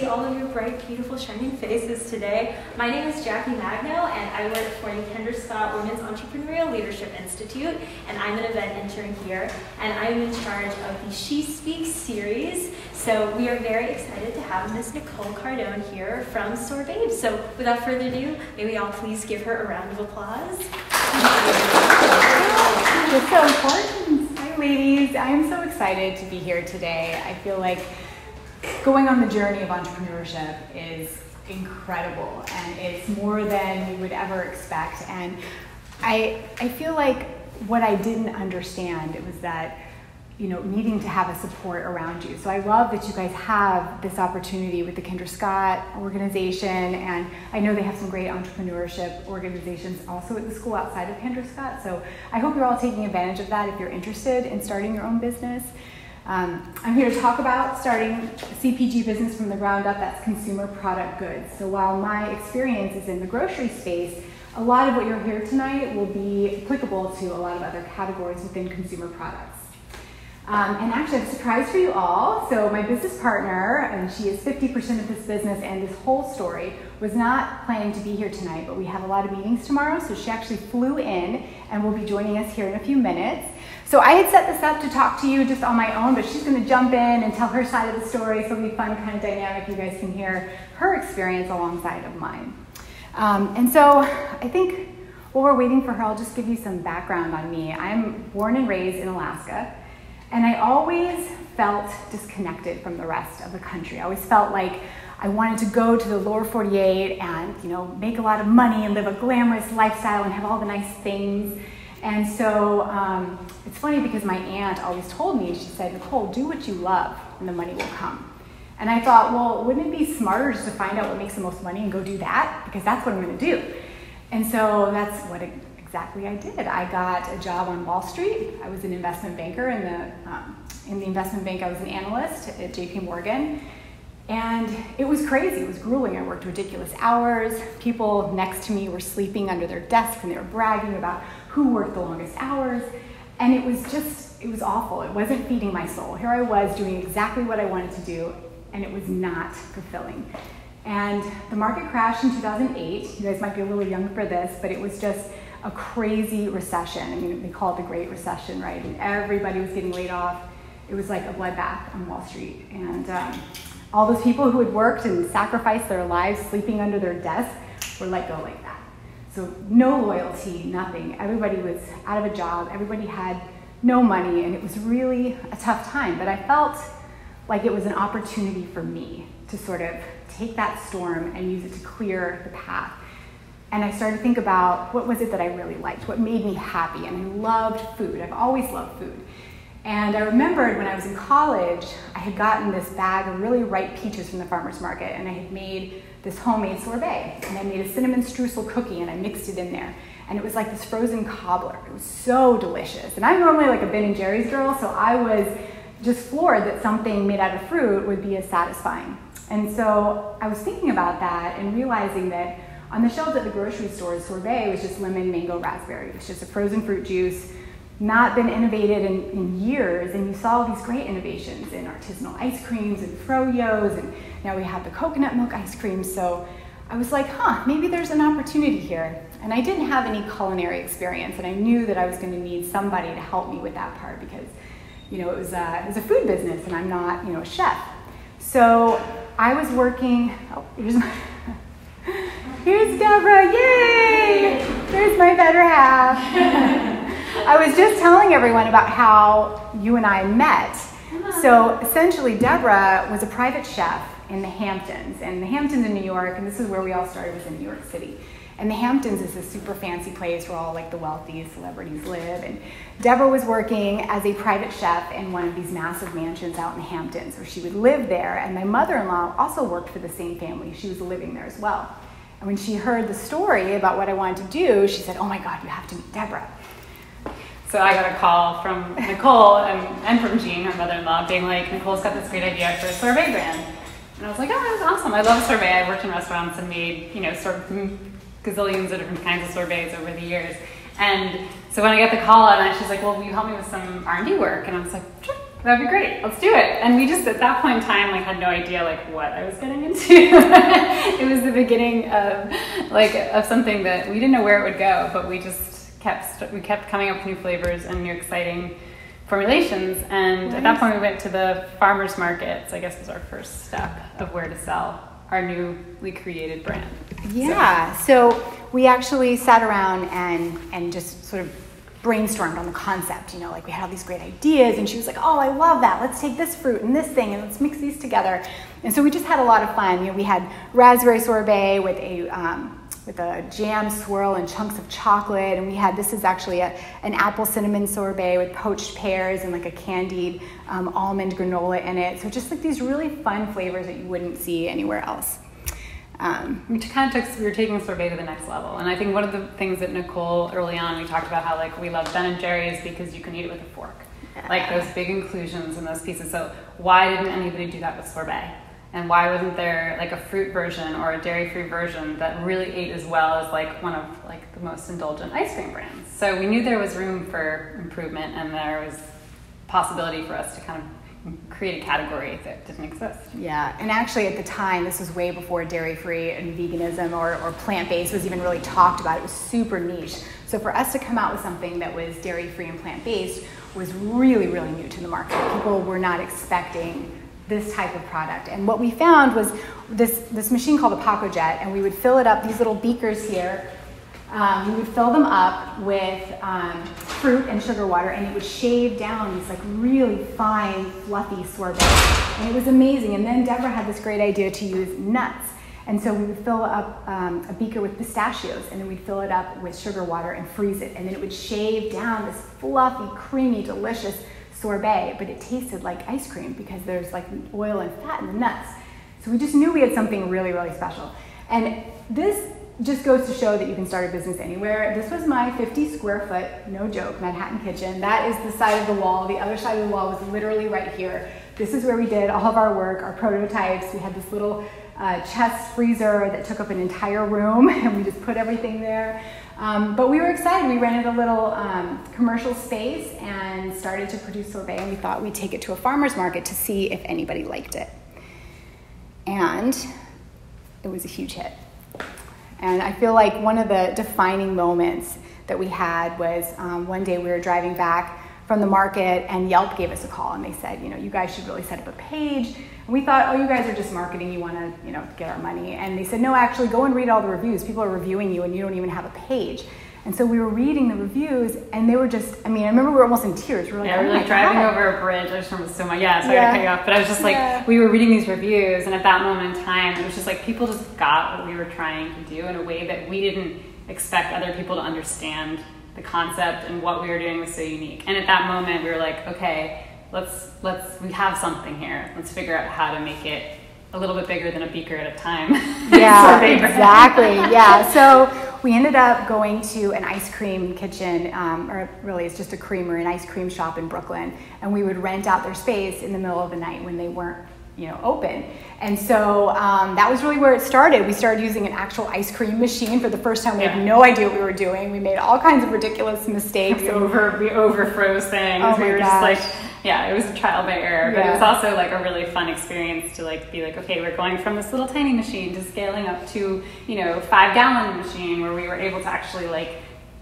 all of your bright, beautiful, shining faces today. My name is Jackie Magno, and I work for the Kendra Scott Women's Entrepreneurial Leadership Institute, and I'm an event intern here, and I'm in charge of the SHEspeaks series. So we are very excited to have Ms. Nicole Cardone here from SorBabes. So without further ado, may we all please give her a round of applause. It's so important. Hi, ladies. I'm so excited to be here today. I feel like going on the journey of entrepreneurship is incredible, and it's more than you would ever expect. And I feel like what I didn't understand, it was that, needing to have a support around you. So I love that you guys have this opportunity with the Kendra Scott organization, and I know they have some great entrepreneurship organizations also at the school outside of Kendra Scott. So I hope you're all taking advantage of that if you're interested in starting your own business. I'm here to talk about starting a CPG business from the ground up. That's consumer product goods. So while my experience is in the grocery space, a lot of what you'll hear tonight will be applicable to a lot of other categories within consumer products. And actually, I have a surprise for you all. So my business partner, and she is 50% of this business and this whole story, was not planning to be here tonight, but we have a lot of meetings tomorrow, so she actually flew in and will be joining us here in a few minutes. So I had set this up to talk to you just on my own, but she's going to jump in and tell her side of the story, so it'll be fun, kind of dynamic. You guys can hear her experience alongside of mine. And so I think while we're waiting for her, I'll just give you some background on me. I'm born and raised in Alaska, and I always felt disconnected from the rest of the country. I always felt like I wanted to go to the lower 48 and make a lot of money and live a glamorous lifestyle and have all the nice things. And so it's funny because my aunt always told me, she said, Nicole, do what you love and the money will come. And I thought, well, wouldn't it be smarter just to find out what makes the most money and go do that? Because that's what I'm going to do. And so that's what exactly I did. I got a job on Wall Street. I was an investment banker. In the investment bank, I was an analyst at JPMorgan. And it was crazy. It was grueling. I worked ridiculous hours. People next to me were sleeping under their desks, and they were bragging about who worked the longest hours. And it was awful. It wasn't feeding my soul. Here I was doing exactly what I wanted to do, and it was not fulfilling. And the market crashed in 2008. You guys might be a little young for this, but it was just a crazy recession. I mean, they call it the Great Recession, right? And everybody was getting laid off. It was like a bloodbath on Wall Street. And all those people who had worked and sacrificed their lives sleeping under their desks were let go like that. So no loyalty, nothing. Everybody was out of a job. Everybody had no money, and it was really a tough time. But I felt like it was an opportunity for me to sort of take that storm and use it to clear the path. And I started to think about what was it that I really liked, what made me happy. And I loved food. I've always loved food. And I remembered when I was in college, I had gotten this bag of really ripe peaches from the farmer's market, and I had made this homemade sorbet. And I made a cinnamon streusel cookie, and I mixed it in there. And it was like this frozen cobbler. It was so delicious. And I'm normally like a Ben & Jerry's girl, so I was just floored that something made out of fruit would be as satisfying. And so I was thinking about that and realizing that on the shelves at the grocery stores, sorbet was just lemon, mango, raspberry. It was just a frozen fruit juice, not been innovated in years, and you saw all these great innovations in artisanal ice creams and froyos, and now we have the coconut milk ice cream. So I was like, maybe there's an opportunity here. And I didn't have any culinary experience, and I knew that I was going to need somebody to help me with that part because, it was a food business, and I'm not, a chef. So I was working. Here's Deborah. Yay! There's my better half. I was just telling everyone about how you and I met. So essentially, Deborah was a private chef in the Hamptons. And the Hamptons in New York, and this is where we all started, was in New York City. And the Hamptons is this super fancy place where all like the wealthy celebrities live. And Deborah was working as a private chef in one of these massive mansions out in the Hamptons, where she would live there. And my mother-in-law also worked for the same family. She was living there as well. And when she heard the story about what I wanted to do, she said, oh my God, you have to meet Deborah. So I got a call from Nicole and from Jean, her mother-in-law, being like, Nicole's got this great idea for a sorbet brand. And I was like, oh, that's awesome. I love sorbet. I worked in restaurants and made, gazillions of different kinds of sorbets over the years. And so when I got the call, and she's like, well, will you help me with some R&D work? And I was like, sure. That'd be great. Let's do it. And we just, at that point in time, like had no idea like what I was getting into. It was the beginning of something that we didn't know where it would go, but we just kept coming up with new flavors and new exciting formulations. And at that point, we went to the farmers markets. I guess was our first step of where to sell our newly created brand. Yeah. So we actually sat around and just sort of brainstormed on the concept, you know, like we had all these great ideas, and she was like, oh, I love that. Let's take this fruit and this thing and let's mix these together. And so we just had a lot of fun. You know, we had raspberry sorbet with a jam swirl and chunks of chocolate, and we had, this is actually an apple cinnamon sorbet with poached pears and like a candied almond granola in it. So just like these really fun flavors that you wouldn't see anywhere else. We were taking sorbet to the next level. And I think one of the things that Nicole, early on, we talked about how like we love Ben & Jerry's because you can eat it with a fork. Like those big inclusions and those pieces. So why didn't anybody do that with sorbet? And why wasn't there like a fruit version or a dairy-free version that really ate as well as like one of like the most indulgent ice cream brands? So we knew there was room for improvement, and there was possibility for us to kind of create a category that didn't exist. Yeah, and actually at the time, this was way before dairy-free and veganism or plant-based was even really talked about. It was super niche. So for us to come out with something that was dairy-free and plant-based was really, really new to the market. People were not expecting this type of product. And what we found was this machine called a Paco Jet, and we would fill it up, these little beakers here, we would fill them up with fruit and sugar water, and it would shave down these like really fine, fluffy sorbet. And it was amazing. And then Deborah had this great idea to use nuts. And so we would fill up a beaker with pistachios, and then we'd fill it up with sugar water and freeze it. And then it would shave down this fluffy, creamy, delicious sorbet, but it tasted like ice cream because there's like oil and fat in the nuts. So we just knew we had something really, really special. And this just goes to show that you can start a business anywhere. This was my 50 square foot, no joke, Manhattan kitchen. That is the side of the wall. The other side of the wall was literally right here. This is where we did all of our work, our prototypes. We had this little chest freezer that took up an entire room, and we just put everything there. But we were excited. We rented a little commercial space and started to produce sorbet, and we thought we'd take it to a farmer's market to see if anybody liked it. And it was a huge hit. And I feel like one of the defining moments that we had was one day we were driving back from the market, and Yelp gave us a call, and they said, you know, you guys should really set up a page. And we thought, oh, you guys are just marketing, you want to, you know, get our money. And they said, no, actually go and read all the reviews. People are reviewing you and you don't even have a page. And so we were reading the reviews, and they were just, I mean, I remember we were almost in tears. We were like, yeah, we were like driving over a bridge. I just remember so much. Yeah, sorry to cut you off. But I was just like, we were reading these reviews, and at that moment in time, it was just like people just got what we were trying to do in a way that we didn't expect other people to understand the concept, and what we were doing was so unique. And at that moment, we were like, okay, we have something here. Let's figure out how to make it a little bit bigger than a beaker at a time. Yeah, exactly. Yeah. So we ended up going to an ice cream kitchen, or really it's just a creamery, an ice cream shop in Brooklyn, and we would rent out their space in the middle of the night when they weren't, you know, open. And so that was really where it started. We started using an actual ice cream machine for the first time. We had no idea what we were doing. We made all kinds of ridiculous mistakes. We overfroze things. Oh we were gosh. just like, yeah, it was a trial by error, but it was also like a really fun experience to like be like, okay, we're going from this little tiny machine to scaling up to, you know, 5-gallon machine, where we were able to actually like,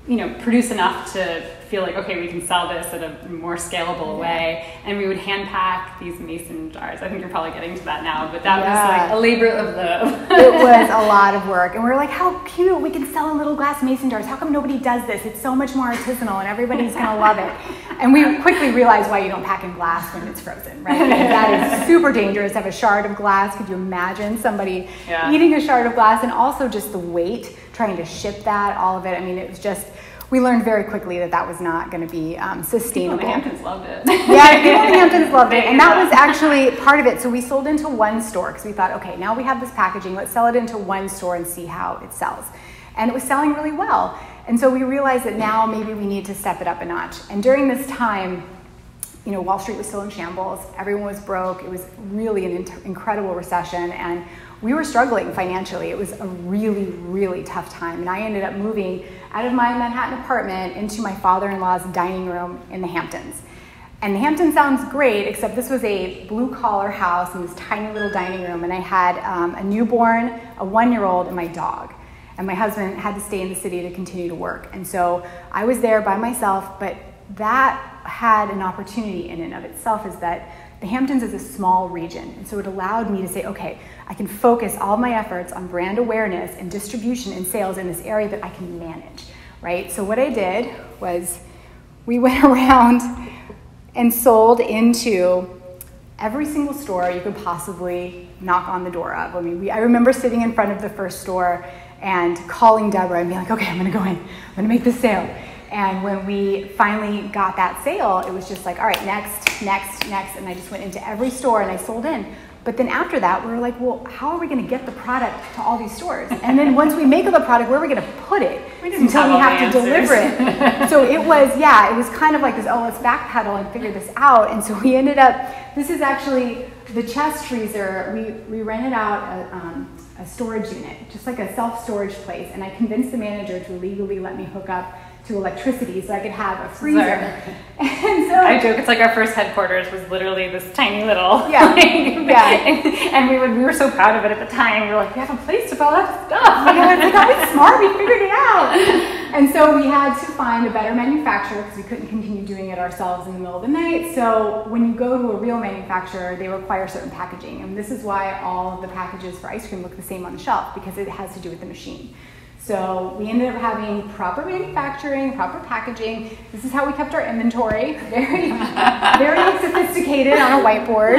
you know, produce enough to feel like, okay, we can sell this at a more scalable way. And we would hand pack these mason jars. I think you're probably getting to that now, but that was like a labor of love. It was a lot of work. And we were like, how cute, we can sell in little glass mason jars. How come nobody does this? It's so much more artisanal and everybody's gonna love it. And we quickly realized why you don't pack in glass when it's frozen, right? That is super dangerous to have a shard of glass. Could you imagine somebody eating a shard of glass? And also just the weight, trying to ship that, all of it. I mean, it was just, we learned very quickly that that was not going to be sustainable. People in the Hamptons loved it. Yeah, people in the Hamptons loved it. And that was actually part of it. So we sold into one store because we thought, okay, now we have this packaging. Let's sell it into one store and see how it sells. And it was selling really well. And so we realized that now maybe we need to step it up a notch. And during this time, you know, Wall Street was still in shambles. Everyone was broke. It was really an incredible recession. And we were struggling financially. It was a really, really tough time. And I ended up moving out of my Manhattan apartment into my father-in-law's dining room in the Hamptons. And the Hampton sounds great, except this was a blue-collar house in this tiny little dining room, and I had a newborn, a 1-year-old, and my dog. And my husband had to stay in the city to continue to work. And so I was there by myself, but that had an opportunity in and of itself, is that the Hamptons is a small region. And so it allowed me to say, okay, I can focus all my efforts on brand awareness and distribution and sales in this area that I can manage, right? So what I did was we went around and sold into every single store you could possibly knock on the door of. I mean, I remember sitting in front of the first store and calling Deborah and being like, okay, I'm gonna go in, I'm gonna make this sale. And when we finally got that sale, it was just like, all right, next, next, next. And I just went into every store and I sold in. But then after that, we were like, well, how are we gonna get the product to all these stores? And then once we make the product, where are we gonna put it? Until we have to deliver it. So it was kind of like this, oh, let's backpedal and figure this out. And so we ended up, this is actually the chest freezer. We rented out a storage unit, just like a self-storage place. And I convinced the manager to legally let me hook up to electricity so I could have a freezer. And so I joke, it's like our first headquarters was literally this tiny little and we were so proud of it at the time. We were like, we have a place to put all that stuff. It's like, oh, it's smart, we figured it out. And so we had to find a better manufacturer because we couldn't continue doing it ourselves in the middle of the night. So when you go to a real manufacturer, they require certain packaging. And this is why all of the packages for ice cream look the same on the shelf, because it has to do with the machine. So we ended up having proper manufacturing, proper packaging. This is how we kept our inventory, very, very sophisticated on a whiteboard.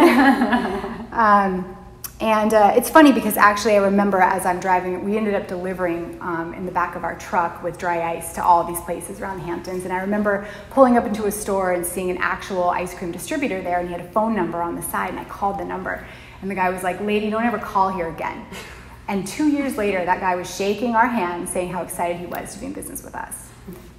It's funny because actually I remember as I'm driving, we ended up delivering in the back of our truck with dry ice to all these places around the Hamptons. And I remember pulling up into a store and seeing an actual ice cream distributor there, and he had a phone number on the side, and I called the number. And the guy was like, lady, don't ever call here again. And 2 years later, that guy was shaking our hand, saying how excited he was to be in business with us.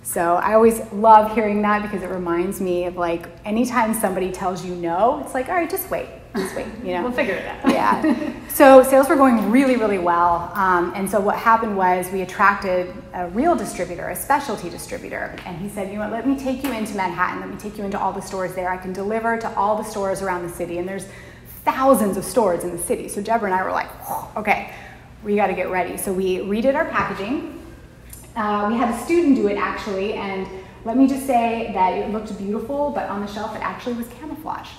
So I always love hearing that because it reminds me of, like, anytime somebody tells you no, it's like, all right, just wait, you know. We'll figure it out. Yeah. So sales were going really, really well. And so what happened was we attracted a real distributor, a specialty distributor. And he said, you know what, let me take you into Manhattan. Let me take you into all the stores there. I can deliver to all the stores around the city. And there's thousands of stores in the city. So Deborah and I were like, okay, we got to get ready. So we redid our packaging. We had a student do it actually, and let me just say that it looked beautiful, but on the shelf it actually was camouflage.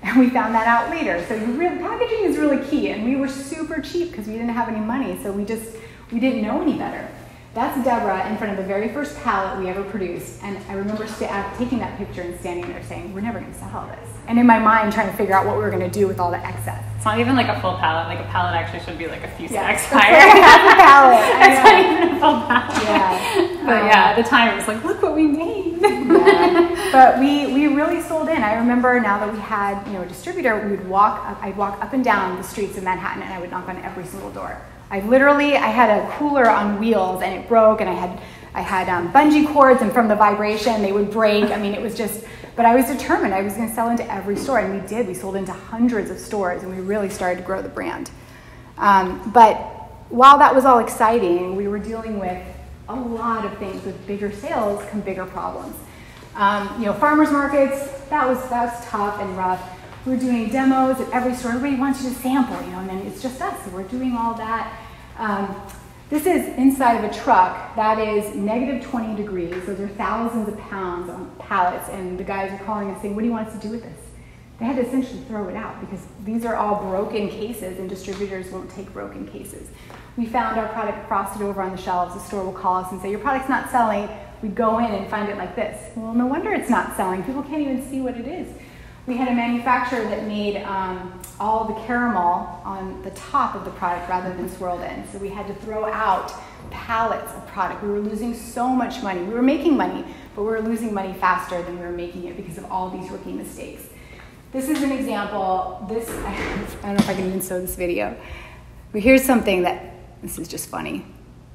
And we found that out later. So packaging is really key, and we were super cheap because we didn't have any money, so we didn't know any better. That's Deborah in front of the very first pallet we ever produced, and I remember taking that picture and standing there saying, we're never going to sell this. And in my mind, trying to figure out what we were going to do with all the excess. It's not even like a full pallet. Like a pallet actually should be like a few stacks like higher. half a pallet. It's not even a full pallet. Yeah. But yeah, at the time it was like, look what we made. Yeah. But we really sold in. I remember now that we had a distributor, I'd walk up and down the streets of Manhattan, and I would knock on every single door. I had a cooler on wheels, and it broke, and I had bungee cords, and from the vibration they would break. I mean, it was just, but I was determined. I was going to sell into every store, and we did. We sold into hundreds of stores, and we really started to grow the brand. But while that was all exciting, we were dealing with a lot of things. With bigger sales come bigger problems. Farmers markets, that was tough and rough. We were doing demos at every store. Everybody wants you to sample, and then it's just us. So we're doing all that. This is inside of a truck. That is negative 20 degrees. Those are thousands of pounds on pallets. And the guys are calling us saying, what do you want us to do with this? They had to essentially throw it out because these are all broken cases, and distributors won't take broken cases. We found our product frosted over on the shelves. The store will call us and say, your product's not selling. We go in and find it like this. Well, no wonder it's not selling. People can't even see what it is. We had a manufacturer that made all the caramel on the top of the product rather than swirled in. So we had to throw out pallets of product. We were losing so much money. We were making money, but we were losing money faster than we were making it because of all these rookie mistakes. This is an example. I don't know if I can even show this video. But here's something this is just funny.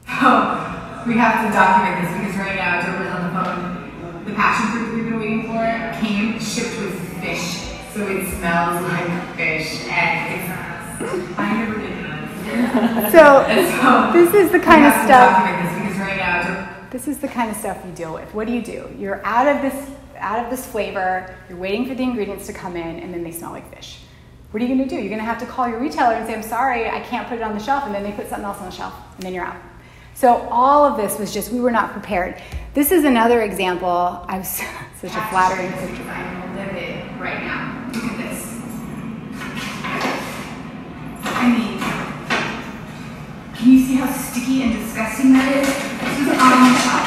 We have to document this because right now Deborah's on the phone. The passion fruit we've been waiting for came shipped with fish, so it smells like fish, and it's kind of ridiculous. So this is the kind of stuff. Document this because right now this is the kind of stuff you deal with. What do? You're out of this out of this flavor, you're waiting for the ingredients to come in, and then they smell like fish. What are you gonna do? You're gonna have to call your retailer and say, I'm sorry, I can't put it on the shelf, and then they put something else on the shelf, and then you're out. So all of this was just, we were not prepared. This is another example. I was such a flattering picture. I'm livid right now. Look at this. I mean, can you see how sticky and disgusting that is? This is on top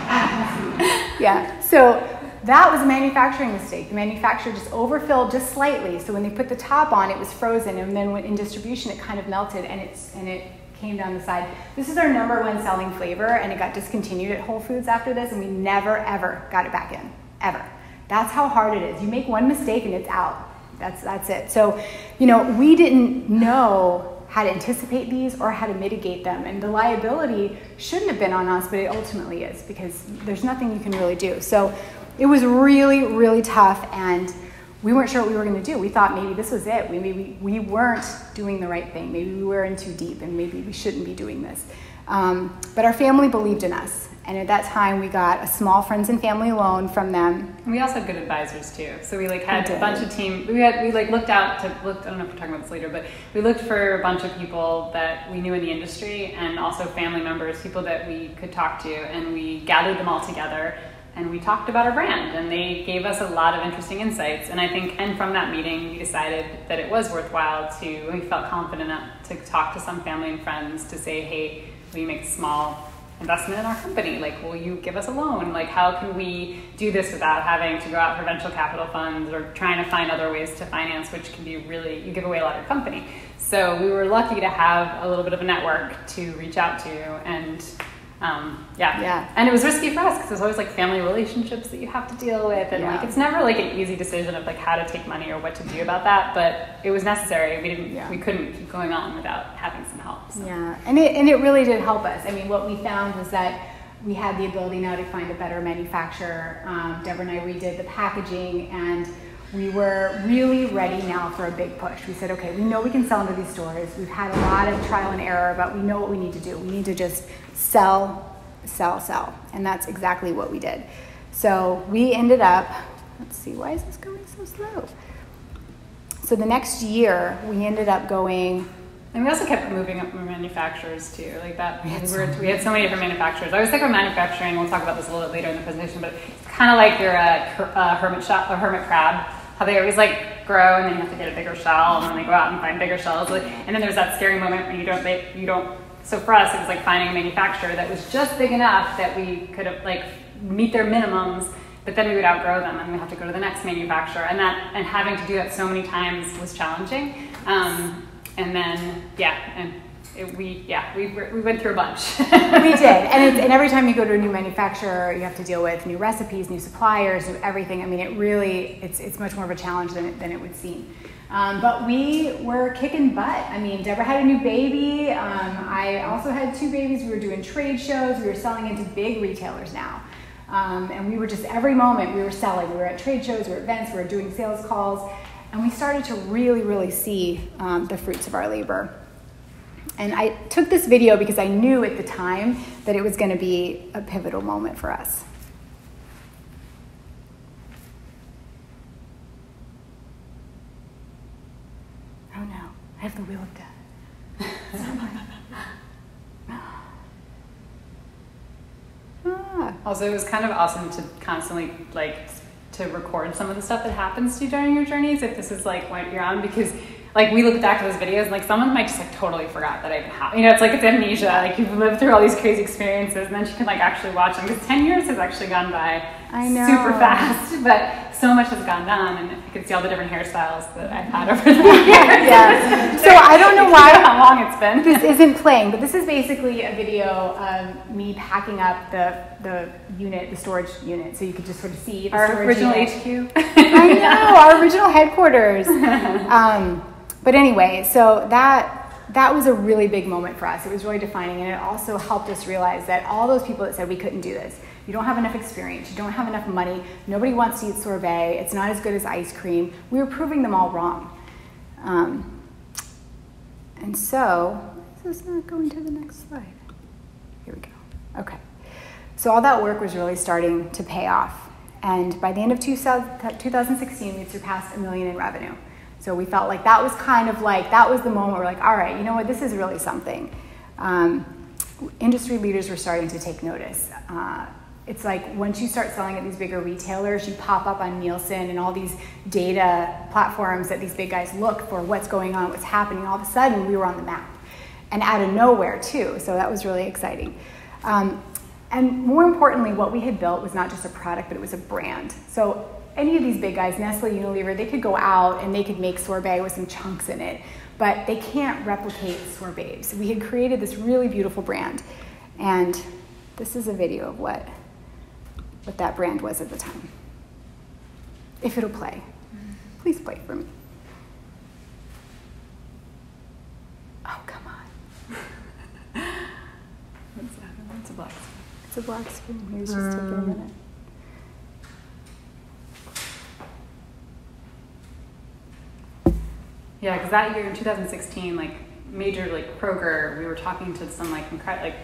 at Whole Foods. Yeah, so that was a manufacturing mistake. The manufacturer just overfilled just slightly. So when they put the top on, it was frozen, and then when in distribution, it kind of melted, and it came down the side. This is our #1 selling flavor, and it got discontinued at Whole Foods after this, and we never, ever got it back in, ever. That's how hard it is. You make one mistake and it's out. That's it. So, we didn't know how to anticipate these or how to mitigate them, and the liability shouldn't have been on us, but it ultimately is, because there's nothing you can really do. So it was really, really tough, and we weren't sure what we were going to do. We thought maybe this was it. Maybe we weren't doing the right thing. Maybe we were in too deep, and maybe we shouldn't be doing this. But our family believed in us. And at that time, we got a small friends and family loan from them. And we also had good advisors too. So we had a bunch of team. We looked out to look. I don't know if we're talking about this later, but we looked for a bunch of people that we knew in the industry, and also family members, people that we could talk to, and we gathered them all together. And we talked about our brand, and they gave us a lot of interesting insights. And I think, and from that meeting, we decided that it was worthwhile we felt confident enough to talk to some family and friends to say, hey, will you make a small investment in our company? Like, will you give us a loan? Like, how can we do this without having to go out for venture capital funds or trying to find other ways to finance, which can be really, you give away a lot of your company. So we were lucky to have a little bit of a network to reach out to, and and it was risky for us because there's always like family relationships that you have to deal with, and like it's never like an easy decision of like how to take money or what to do about that, but it was necessary. We couldn't keep going on without having some help. So. Yeah, and it really did help us. I mean, what we found was that we had the ability now to find a better manufacturer. Deborah and I redid the packaging, and we were really ready now for a big push. We said, okay, we know we can sell into these stores. We've had a lot of trial and error, but we know what we need to do. We need to just sell, sell, sell. And that's exactly what we did. So we ended up, let's see, why is this going so slow? So the next year, we ended up going. And we also kept moving up manufacturers too, like that. We had so many different manufacturers. I always think of manufacturing. We'll talk about this a little bit later in the presentation, but it's kind of like you're a hermit crab. How they always like grow, and then you have to get a bigger shell, and then they go out and find bigger shells. And then there's that scary moment when you don't. So for us, it was like finding a manufacturer that was just big enough that we could have like meet their minimums, but then we would outgrow them, and we have to go to the next manufacturer, and having to do that so many times was challenging. And then, we went through a bunch. We did, and every time you go to a new manufacturer, you have to deal with new recipes, new suppliers, new everything. I mean, it's much more of a challenge than it would seem. But we were kicking butt. I mean, Deborah had a new baby. I also had 2 babies. We were doing trade shows. We were selling into big retailers now. And we were just, every moment we were selling. We were at trade shows, we were at events, we were doing sales calls. And we started to really, really see the fruits of our labor. And I took this video because I knew at the time that it was going to be a pivotal moment for us. Oh no, I have the wheel of death. Also, it was kind of awesome to constantly to record some of the stuff that happens to you during your journeys, if this is like what you're on, because like we look back at those videos and like someone might just like totally forgot that I even happened. It's like it's amnesia. Like you've lived through all these crazy experiences, and then you can like actually watch them, because 10 years has actually gone by super fast, but so much has gone down, and you can see all the different hairstyles that I've had over the years. Yeah. So I don't know how long it's been. This isn't playing, but this is basically a video of me packing up the unit, the storage unit, so you could just sort of see the our original unit. HQ. I know, our original headquarters. But anyway, so that was a really big moment for us. It was really defining, and it also helped us realize that all those people that said we couldn't do this, you don't have enough experience, you don't have enough money, nobody wants to eat sorbet, it's not as good as ice cream, we were proving them all wrong. And so, this is not going to the next slide. Here we go. Okay. So all that work was really starting to pay off. And by the end of 2016, we'd surpassed $1 million in revenue. So we felt like that was that was the moment we're like, all right, you know what, this is really something. Industry leaders were starting to take notice. It's like once you start selling at these bigger retailers, you pop up on Nielsen and all these data platforms that these big guys look for what's going on, what's happening. All of a sudden, we were on the map. And out of nowhere, too. So that was really exciting. And more importantly, what we had built was not just a product, but it was a brand. So any of these big guys, Nestle, Unilever, they could go out and they could make sorbet with some chunks in it, but they can't replicate SorBabes. We had created this really beautiful brand. And this is a video of what that brand was at the time. If it'll play, please play for me. Oh, come on. What's that? It's a black screen. It's a black screen. Maybe it's just taking a minute. Yeah, because that year in 2016, like major like Kroger, we were talking to some like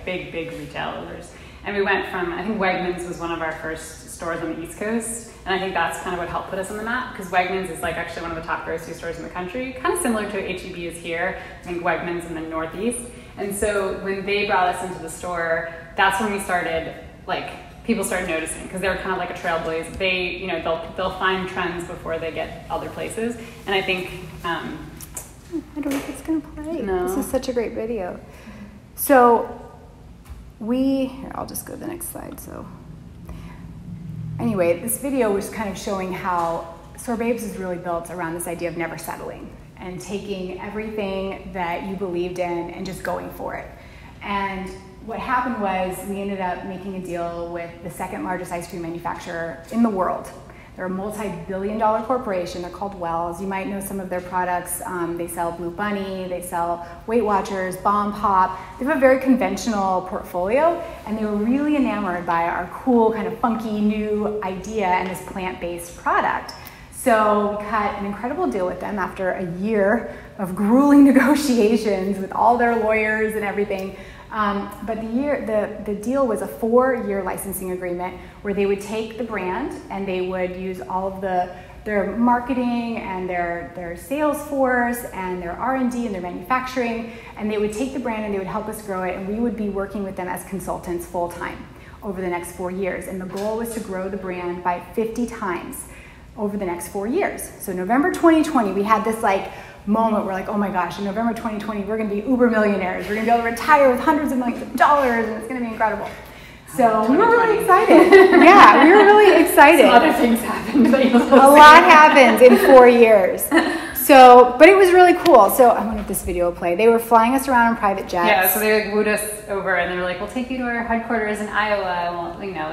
big retailers, and we went from, I think Wegmans was one of our first stores on the East Coast, and I think that's kind of what helped put us on the map, because Wegmans is like actually one of the top grocery stores in the country, kind of similar to HEB is here. I think Wegmans in the Northeast. And so when they brought us into the store, that's when we started, like, people started noticing, because they were kind of like a trailblazer. They, you know, they'll find trends before they get other places. And I think, I don't know if it's gonna play. No. This is such a great video. So here, I'll just go to the next slide. So anyway, this video was kind of showing how SorBabes is really built around this idea of never settling and taking everything that you believed in and just going for it. And what happened was we ended up making a deal with the second largest ice cream manufacturer in the world. They're a multi-billion-dollar corporation. They're called Wells. You might know some of their products. They sell Blue Bunny. They sell Weight Watchers, Bomb Pop. They have a very conventional portfolio, and they were really enamored by our cool, kind of funky new idea and this plant-based product. So we cut an incredible deal with them after a year of grueling negotiations with all their lawyers and everything. But the deal was a 4-year licensing agreement where they would take the brand and they would use all of their marketing and their sales force and their R&D and their manufacturing, and they would take the brand and they would help us grow it, and we would be working with them as consultants full time over the next 4 years. And the goal was to grow the brand by 50 times over the next 4 years. So November 2020, we had this like moment, we're like, oh my gosh, in November 2020, we're gonna be uber millionaires. We're gonna be able to retire with hundreds of millions of dollars, and it's gonna be incredible. So we were really excited. Yeah, we were really excited. Some other things happened. A lot happened in 4 years. So, but it was really cool. So I wonder if this video will play. They were flying us around in private jets. Yeah, so they like wooed us over, and they were like, "We'll take you to our headquarters in Iowa. Well, you know,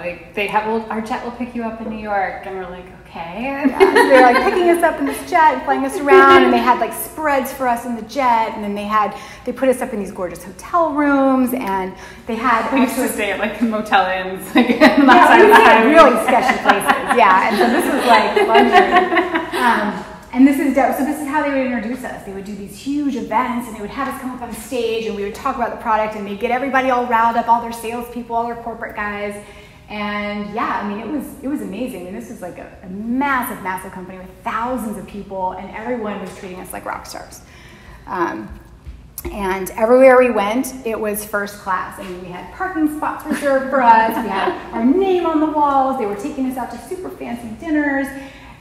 our jet will pick you up in New York." And we're like, "Okay." Yeah, so they were like picking us up in this jet and flying us around, and they had like spreads for us in the jet, and then they put us up in these gorgeous hotel rooms, and they had. We used to stay at like motel inns, like on the side of the highway. Really sketchy places. Yeah, and so this was like luxury. And this is how they would introduce us. They would do these huge events, and they would have us come up on stage, and we would talk about the product, and they'd get everybody all riled up, all their salespeople, all their corporate guys. And yeah, I mean, it was amazing. I mean, this was like a massive, massive company with thousands of people, and everyone was treating us like rock stars. And everywhere we went, it was first class. I mean, we had parking spots reserved for us. We had our name on the walls. They were taking us out to super fancy dinners.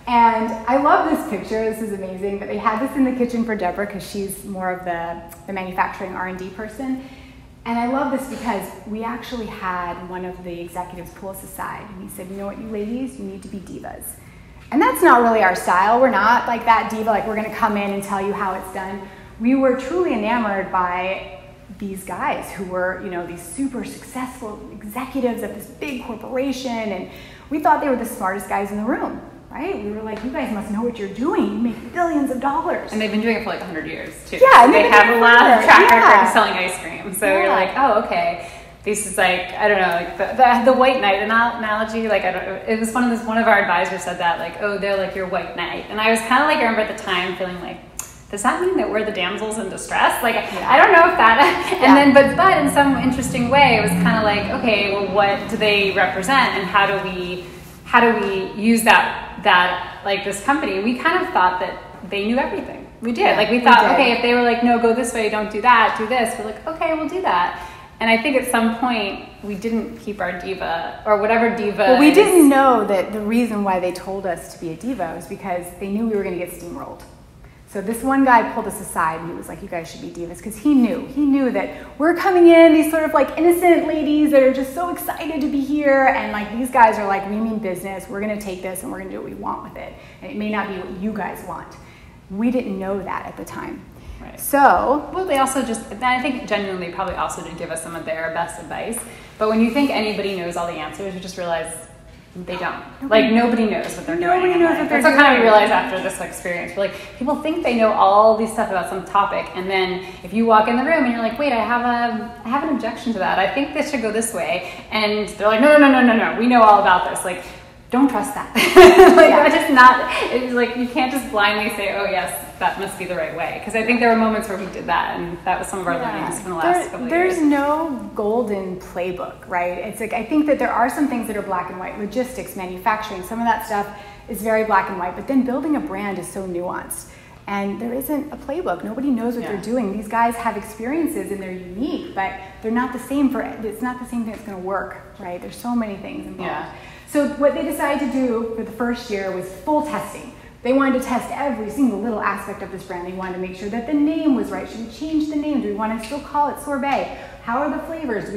And I love this picture. This is amazing. But they had this in the kitchen for Deborah because she's more of the manufacturing R&D person. And I love this because we actually had one of the executives pull us aside, and he said, "You know what, you ladies, you need to be divas." And that's not really our style. We're not like that diva, like we're gonna come in and tell you how it's done. We were truly enamored by these guys who were, you know, these super successful executives of this big corporation, and we thought they were the smartest guys in the room. Right? We were like, you guys must know what you're doing. You make billions of dollars. And they've been doing it for like 100 years too. Yeah, so they have a lot of track record yeah. of selling ice cream. So you're like, oh, okay. This is like, I don't know, like the white knight analogy. Like, it was one of our advisors said that, like, oh, they're like your white knight. And I was kind of like, I remember at the time feeling like, does that mean that we're the damsels in distress? Like, I don't know if that, and then, but in some interesting way, it was kind of like, okay, well, what do they represent, and how do we how do we use that like this company, we kind of thought that they knew everything. We did. Like we thought, okay, if they were like, no, go this way, don't do that, do this, we're like, okay, we'll do that. And I think at some point we didn't keep our diva or whatever diva. Well, we didn't know that the reason why they told us to be a diva was because they knew we were going to get steamrolled. So this one guy pulled us aside and he was like, you guys should be divas, because he knew that we're coming in, these sort of like innocent ladies that are just so excited to be here, and like these guys are like, we mean business, we're going to take this and we're going to do what we want with it, and it may not be what you guys want. We didn't know that at the time. Right. So, well, they also just, and I think genuinely probably also did give us some of their best advice. But when you think anybody knows all the answers, you just realize they don't. Like nobody knows what they're doing. Nobody knows what they're doing. That's what kind of realized after this experience. We're like, people think they know all these stuff about some topic, and then if you walk in the room and you're like, wait, I have an objection to that. I think this should go this way, and they're like, no, we know all about this. Like, don't trust that. That's just not, it's like, you can't just blindly say, oh yes, that must be the right way. Because I think there were moments where we did that, and that was some of our learnings in the last couple of years. There's no golden playbook, right? It's like, I think that there are some things that are black and white. Logistics, manufacturing, some of that stuff is very black and white, but then building a brand is so nuanced. And there isn't a playbook. Nobody knows what they're doing. These guys have experiences and they're unique, but they're not the same it's not the same thing that's gonna work, right? There's so many things involved. Yeah. So what they decided to do for the first year was full testing. They wanted to test every single little aspect of this brand. They wanted to make sure that the name was right. Should we change the name? Do we want to still call it sorbet? How are the flavors?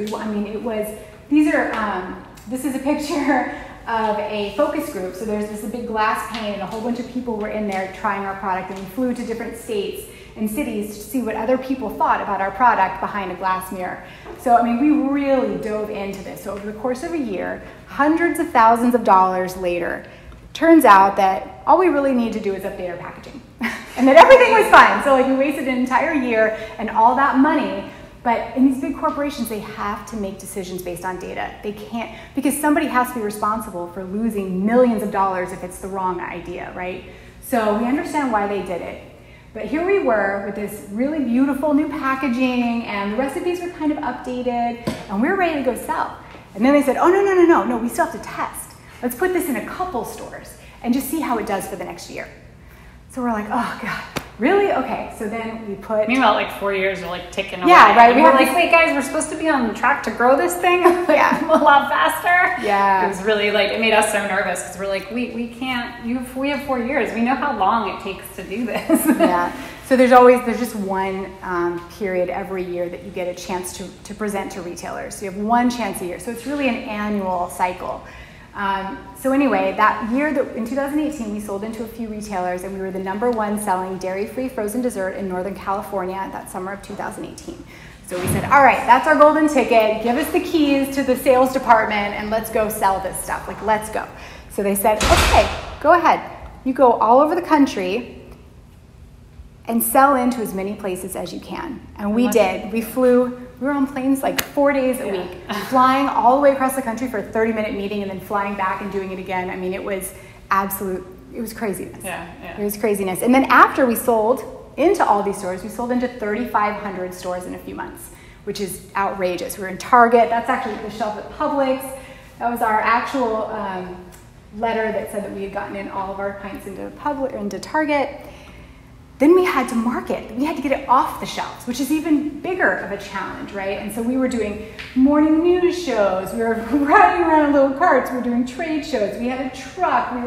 This is a picture of a focus group. So there's this big glass pane and a whole bunch of people were in there trying our product, and we flew to different states and cities to see what other people thought about our product behind a glass mirror. So, I mean, we really dove into this. So over the course of a year, hundreds of thousands of dollars later, turns out that all we really need to do is update our packaging and that everything was fine. So like we wasted an entire year and all that money, but in these big corporations, they have to make decisions based on data. They can't, because somebody has to be responsible for losing millions of dollars if it's the wrong idea, right? So we understand why they did it. But here we were with this really beautiful new packaging, and the recipes were kind of updated, and we were ready to go sell. And then they said, oh, no, we still have to test. Let's put this in a couple stores and just see how it does for the next year. So we're like, oh God, really? Okay, so then we put... Meanwhile, like 4 years are like ticking away. Yeah, right. We were like, wait guys, we're supposed to be on track to grow this thing a lot faster. Yeah. It was really like, it made us so nervous because we're like, we can't, we have 4 years. We know how long it takes to do this. Yeah. So there's just one period every year that you get a chance to present to retailers. So you have one chance a year. So it's really an annual cycle. So anyway, that year, in 2018, we sold into a few retailers, and we were the #1 selling dairy-free frozen dessert in Northern California that summer of 2018. So we said, all right, that's our golden ticket. Give us the keys to the sales department, and let's go sell this stuff. Like, let's go. So they said, okay, go ahead. You go all over the country and sell into as many places as you can. And we did. We were on planes like 4 days a week, flying all the way across the country for a 30-minute meeting and then flying back and doing it again. I mean, it was craziness. Yeah. It was craziness. And then after we sold into all these stores, we sold into 3,500 stores in a few months, which is outrageous. We were in Target. That's actually the shelf at Publix. That was our actual letter that said that we had gotten in all of our pints into Target. Then we had to market. We had to get it off the shelves, which is even bigger of a challenge, right? And so we were doing morning news shows. We were riding around in little carts. We were doing trade shows. We had a truck. We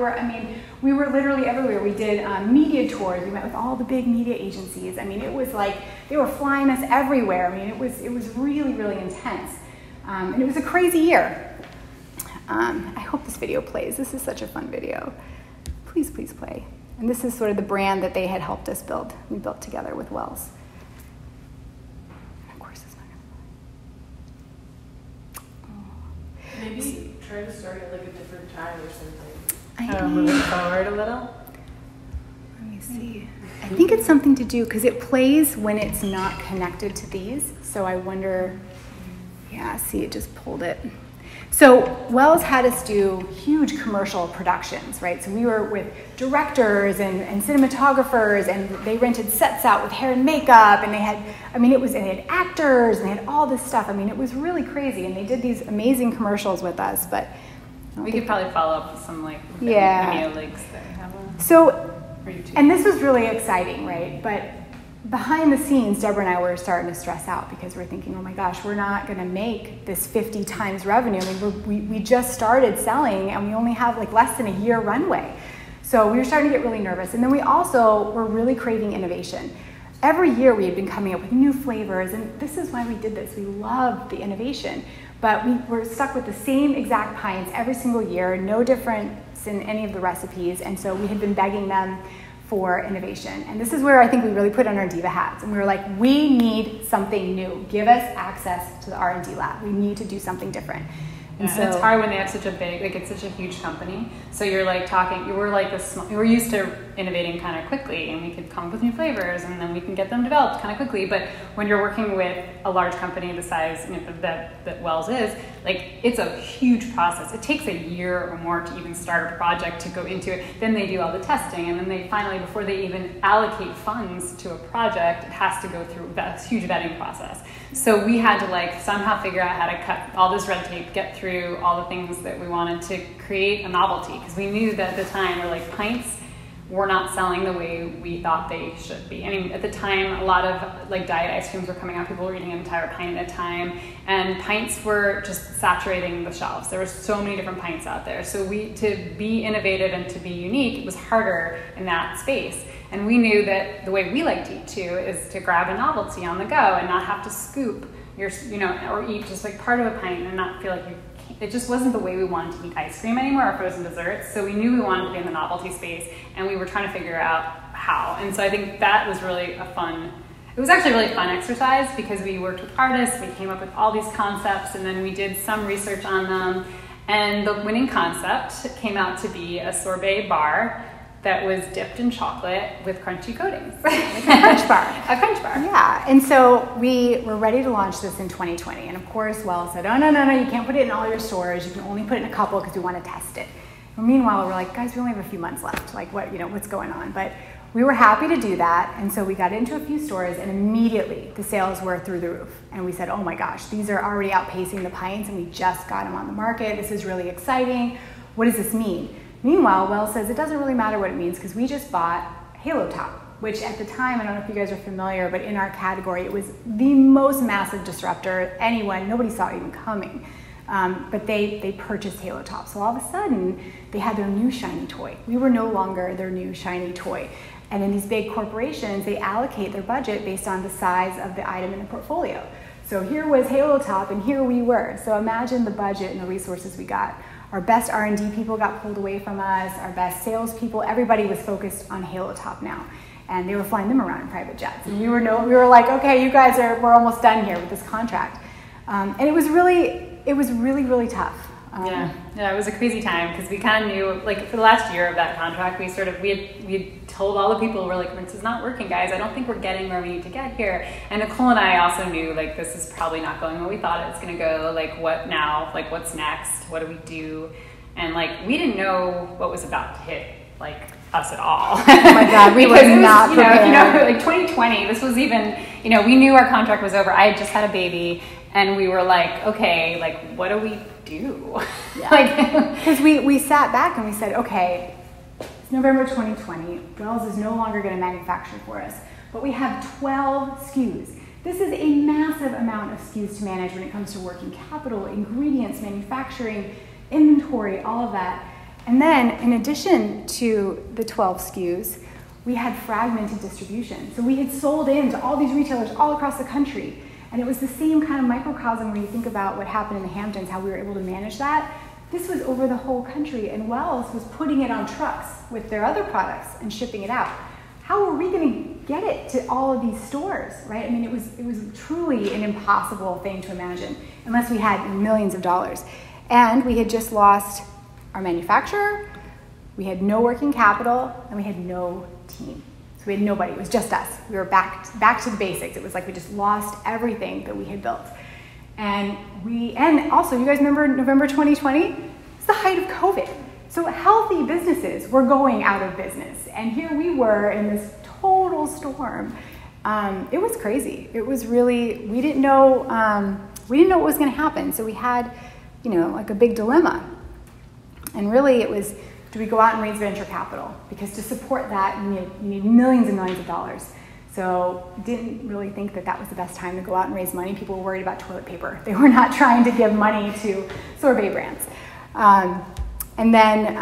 were literally everywhere. We did media tours. We met with all the big media agencies. I mean, it was like they were flying us everywhere. I mean, it was really, really intense. And it was a crazy year. I hope this video plays. This is such a fun video. Please, please play. And this is sort of the brand that they had helped us build. We built together with Wells. And of course, it's not going to play. Maybe try to start at like a different time or something. Move it forward a little. Let me see. I think it's something to do because it plays when it's not connected to these. So I wonder, yeah, see, it just pulled it. So Wells had us do huge commercial productions, right? So we were with directors and cinematographers, and they rented sets out with hair and makeup, and they had actors, and they had all this stuff. I mean, it was really crazy, and they did these amazing commercials with us, but We could probably follow up with some like video links that we have on. So, and this was really exciting, right? But behind the scenes, Deborah and I were starting to stress out because we're thinking, oh my gosh, we're not going to make this 50 times revenue. I mean, we just started selling and we only have like less than a year runway. So we were starting to get really nervous. And then we also were really craving innovation. Every year we had been coming up with new flavors, and this is why we did this. We loved the innovation, but we were stuck with the same exact pints every single year, no difference in any of the recipes. And so we had been begging them for innovation. And this is where I think we really put on our diva hats. And we were like, we need something new. Give us access to the R&D lab. We need to do something different. And so it's hard when they have such a big, like it's such a huge company. So you're like talking, you were like this, you were used to innovating kind of quickly, and we could come up with new flavors and then we can get them developed kind of quickly. But when you're working with a large company the size that Wells is, like it's a huge process. It takes a year or more to even start a project to go into it. Then they do all the testing, and then they finally, before they even allocate funds to a project, it has to go through a huge vetting process. So we had to like somehow figure out how to cut all this red tape, get through all the things that we wanted to create a novelty, because we knew that at the time we're like pints were not selling the way we thought they should be. I mean, at the time, a lot of like diet ice creams were coming out. People were eating an entire pint at a time, and pints were just saturating the shelves. There were so many different pints out there. So to be innovative and to be unique, it was harder in that space. And we knew that the way we like to eat too is to grab a novelty on the go and not have to scoop your, or eat just like part of a pint and not feel like it just wasn't the way we wanted to eat ice cream anymore, or frozen desserts. So we knew we wanted to be in the novelty space, and we were trying to figure out how. And so I think that was really it was actually a really fun exercise, because we worked with artists, we came up with all these concepts, and then we did some research on them. And the winning concept came out to be a sorbet bar that was dipped in chocolate with crunchy coatings. Like a crunch bar. A crunch bar. Yeah, and so we were ready to launch this in 2020. And of course, Wells said, oh, no, you can't put it in all your stores. You can only put it in a couple because we want to test it. And meanwhile, we're like, guys, we only have a few months left. Like, what's going on? But we were happy to do that. And so we got into a few stores, and immediately the sales were through the roof. And we said, oh my gosh, these are already outpacing the pints, and we just got them on the market. This is really exciting. What does this mean? Meanwhile, Wells says it doesn't really matter what it means, because we just bought Halo Top, which at the time, I don't know if you guys are familiar, but in our category, it was the most massive disruptor. Nobody saw it even coming. But they purchased Halo Top. So all of a sudden, they had their new shiny toy. We were no longer their new shiny toy. And in these big corporations, they allocate their budget based on the size of the item in the portfolio. So here was Halo Top, and here we were. So imagine the budget and the resources we got. Our best R&D people got pulled away from us. Our best sales people, everybody was focused on Halo Top now. And they were flying them around in private jets. And we were like, okay, you guys we're almost done here with this contract. And it was really, really tough. Yeah, it was a crazy time, because we kind of knew, like for the last year of that contract, we had told all the people, we're like, this is not working, guys. I don't think we're getting where we need to get here. And Nicole and I also knew, like, this is probably not going where we thought it was going to go. Like, what now? Like, what's next? What do we do? And like, we didn't know what was about to hit, like, us at all. Oh my God, we were not prepared. Like 2020, this was even, we knew our contract was over. I had just had a baby, and we were like, okay, like, what do we do? Yeah. Because we sat back and we said, okay, it's November 2020. Wells is no longer going to manufacture for us, but we have 12 SKUs. This is a massive amount of SKUs to manage when it comes to working capital, ingredients, manufacturing, inventory, all of that. And then, in addition to the 12 SKUs, we had fragmented distribution. So we had sold into all these retailers all across the country. And it was the same kind of microcosm where you think about what happened in the Hamptons, how we were able to manage that. This was over the whole country, and Wells was putting it on trucks with their other products and shipping it out. How are we going to get it to all of these stores, right? I mean, it was truly an impossible thing to imagine, unless we had millions of dollars. And we had just lost our manufacturer, we had no working capital, and we had no team. So we had nobody, it was just us. We were back to the basics. It was like we just lost everything that we had built. And also, you guys remember November 2020? It's the height of COVID. So healthy businesses were going out of business. And here we were in this total storm. It was crazy. It was really, we didn't know what was gonna happen. So we had, like a big dilemma. And really it was, do we go out and raise venture capital? Because to support that, you need millions and millions of dollars. So didn't really think that that was the best time to go out and raise money. People were worried about toilet paper. They were not trying to give money to sorbet brands. And then,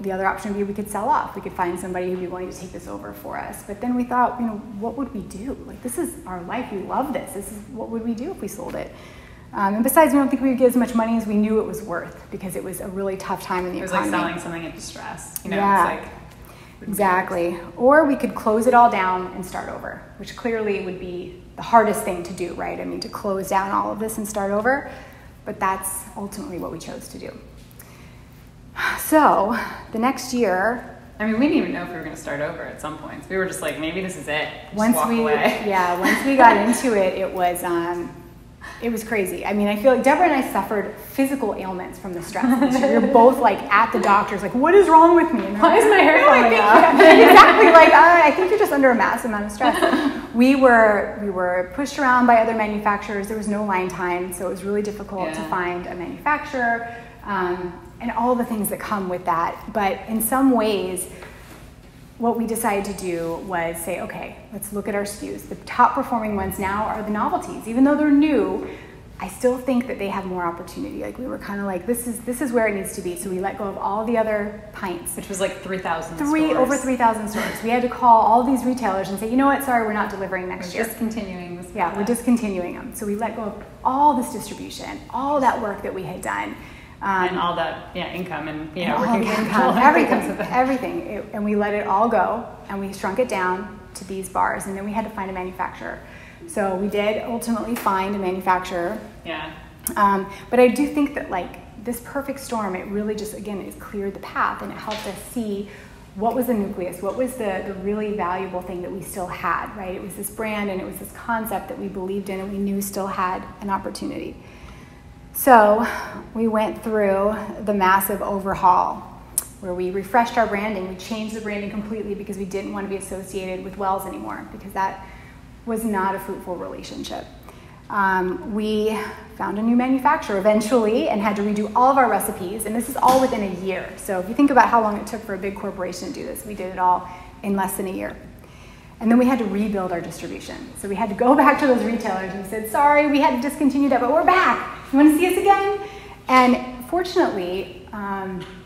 the other option would be we could sell off. We could find somebody who'd be willing to take this over for us. But then we thought, what would we do? Like, this is our life. We love this. What would we do if we sold it? And besides, we don't think we would get as much money as we knew it was worth, because it was a really tough time in the economy. It was like selling something in distress. Yeah, it's like, exactly. Or we could close it all down and start over, which clearly would be the hardest thing to do, right? I mean, to close down all of this and start over. But that's ultimately what we chose to do. So the next year, I mean, we didn't even know if we were going to start over at some points. We were just like, maybe this is it. Once we got into it, it was crazy. I mean, I feel like Deborah and I suffered physical ailments from the stress. We were both like at the doctors, like, what is wrong with me? And why is my hair falling out? Exactly, like, I think you're just under a massive amount of stress. We were pushed around by other manufacturers. There was no line time, so it was really difficult to find a manufacturer, and all the things that come with that. But in some ways, what we decided to do was say, okay, let's look at our SKUs. The top performing ones now are the novelties. Even though they're new, I still think that they have more opportunity. Like, we were kind of like, this is where it needs to be. So we let go of all the other pints. Which was like 3,000 stores. Over 3,000 stores. We had to call all these retailers and say, you know what, sorry, we're not delivering next year. We're discontinuing this. Yeah, we're discontinuing them. So we let go of all this distribution, all that work that we had done. And all that income and working capital, everything. And we let it all go, and we shrunk it down to these bars, and then we had to find a manufacturer. So we did ultimately find a manufacturer. Yeah. But I do think that, like, this perfect storm, it really just, again, it cleared the path, and it helped us see what was the nucleus, what was the really valuable thing that we still had, right? It was this brand, and it was this concept that we believed in and we knew still had an opportunity. So we went through the massive overhaul where we refreshed our branding. We changed the branding completely because we didn't want to be associated with Wells anymore, because that was not a fruitful relationship. We found a new manufacturer eventually and had to redo all of our recipes, and this is all within a year. So if you think about how long it took for a big corporation to do this, we did it all in less than a year. And then we had to rebuild our distribution. So we had to go back to those retailers and we said, sorry, we had to discontinue that, but we're back. You want to see us again? And fortunately,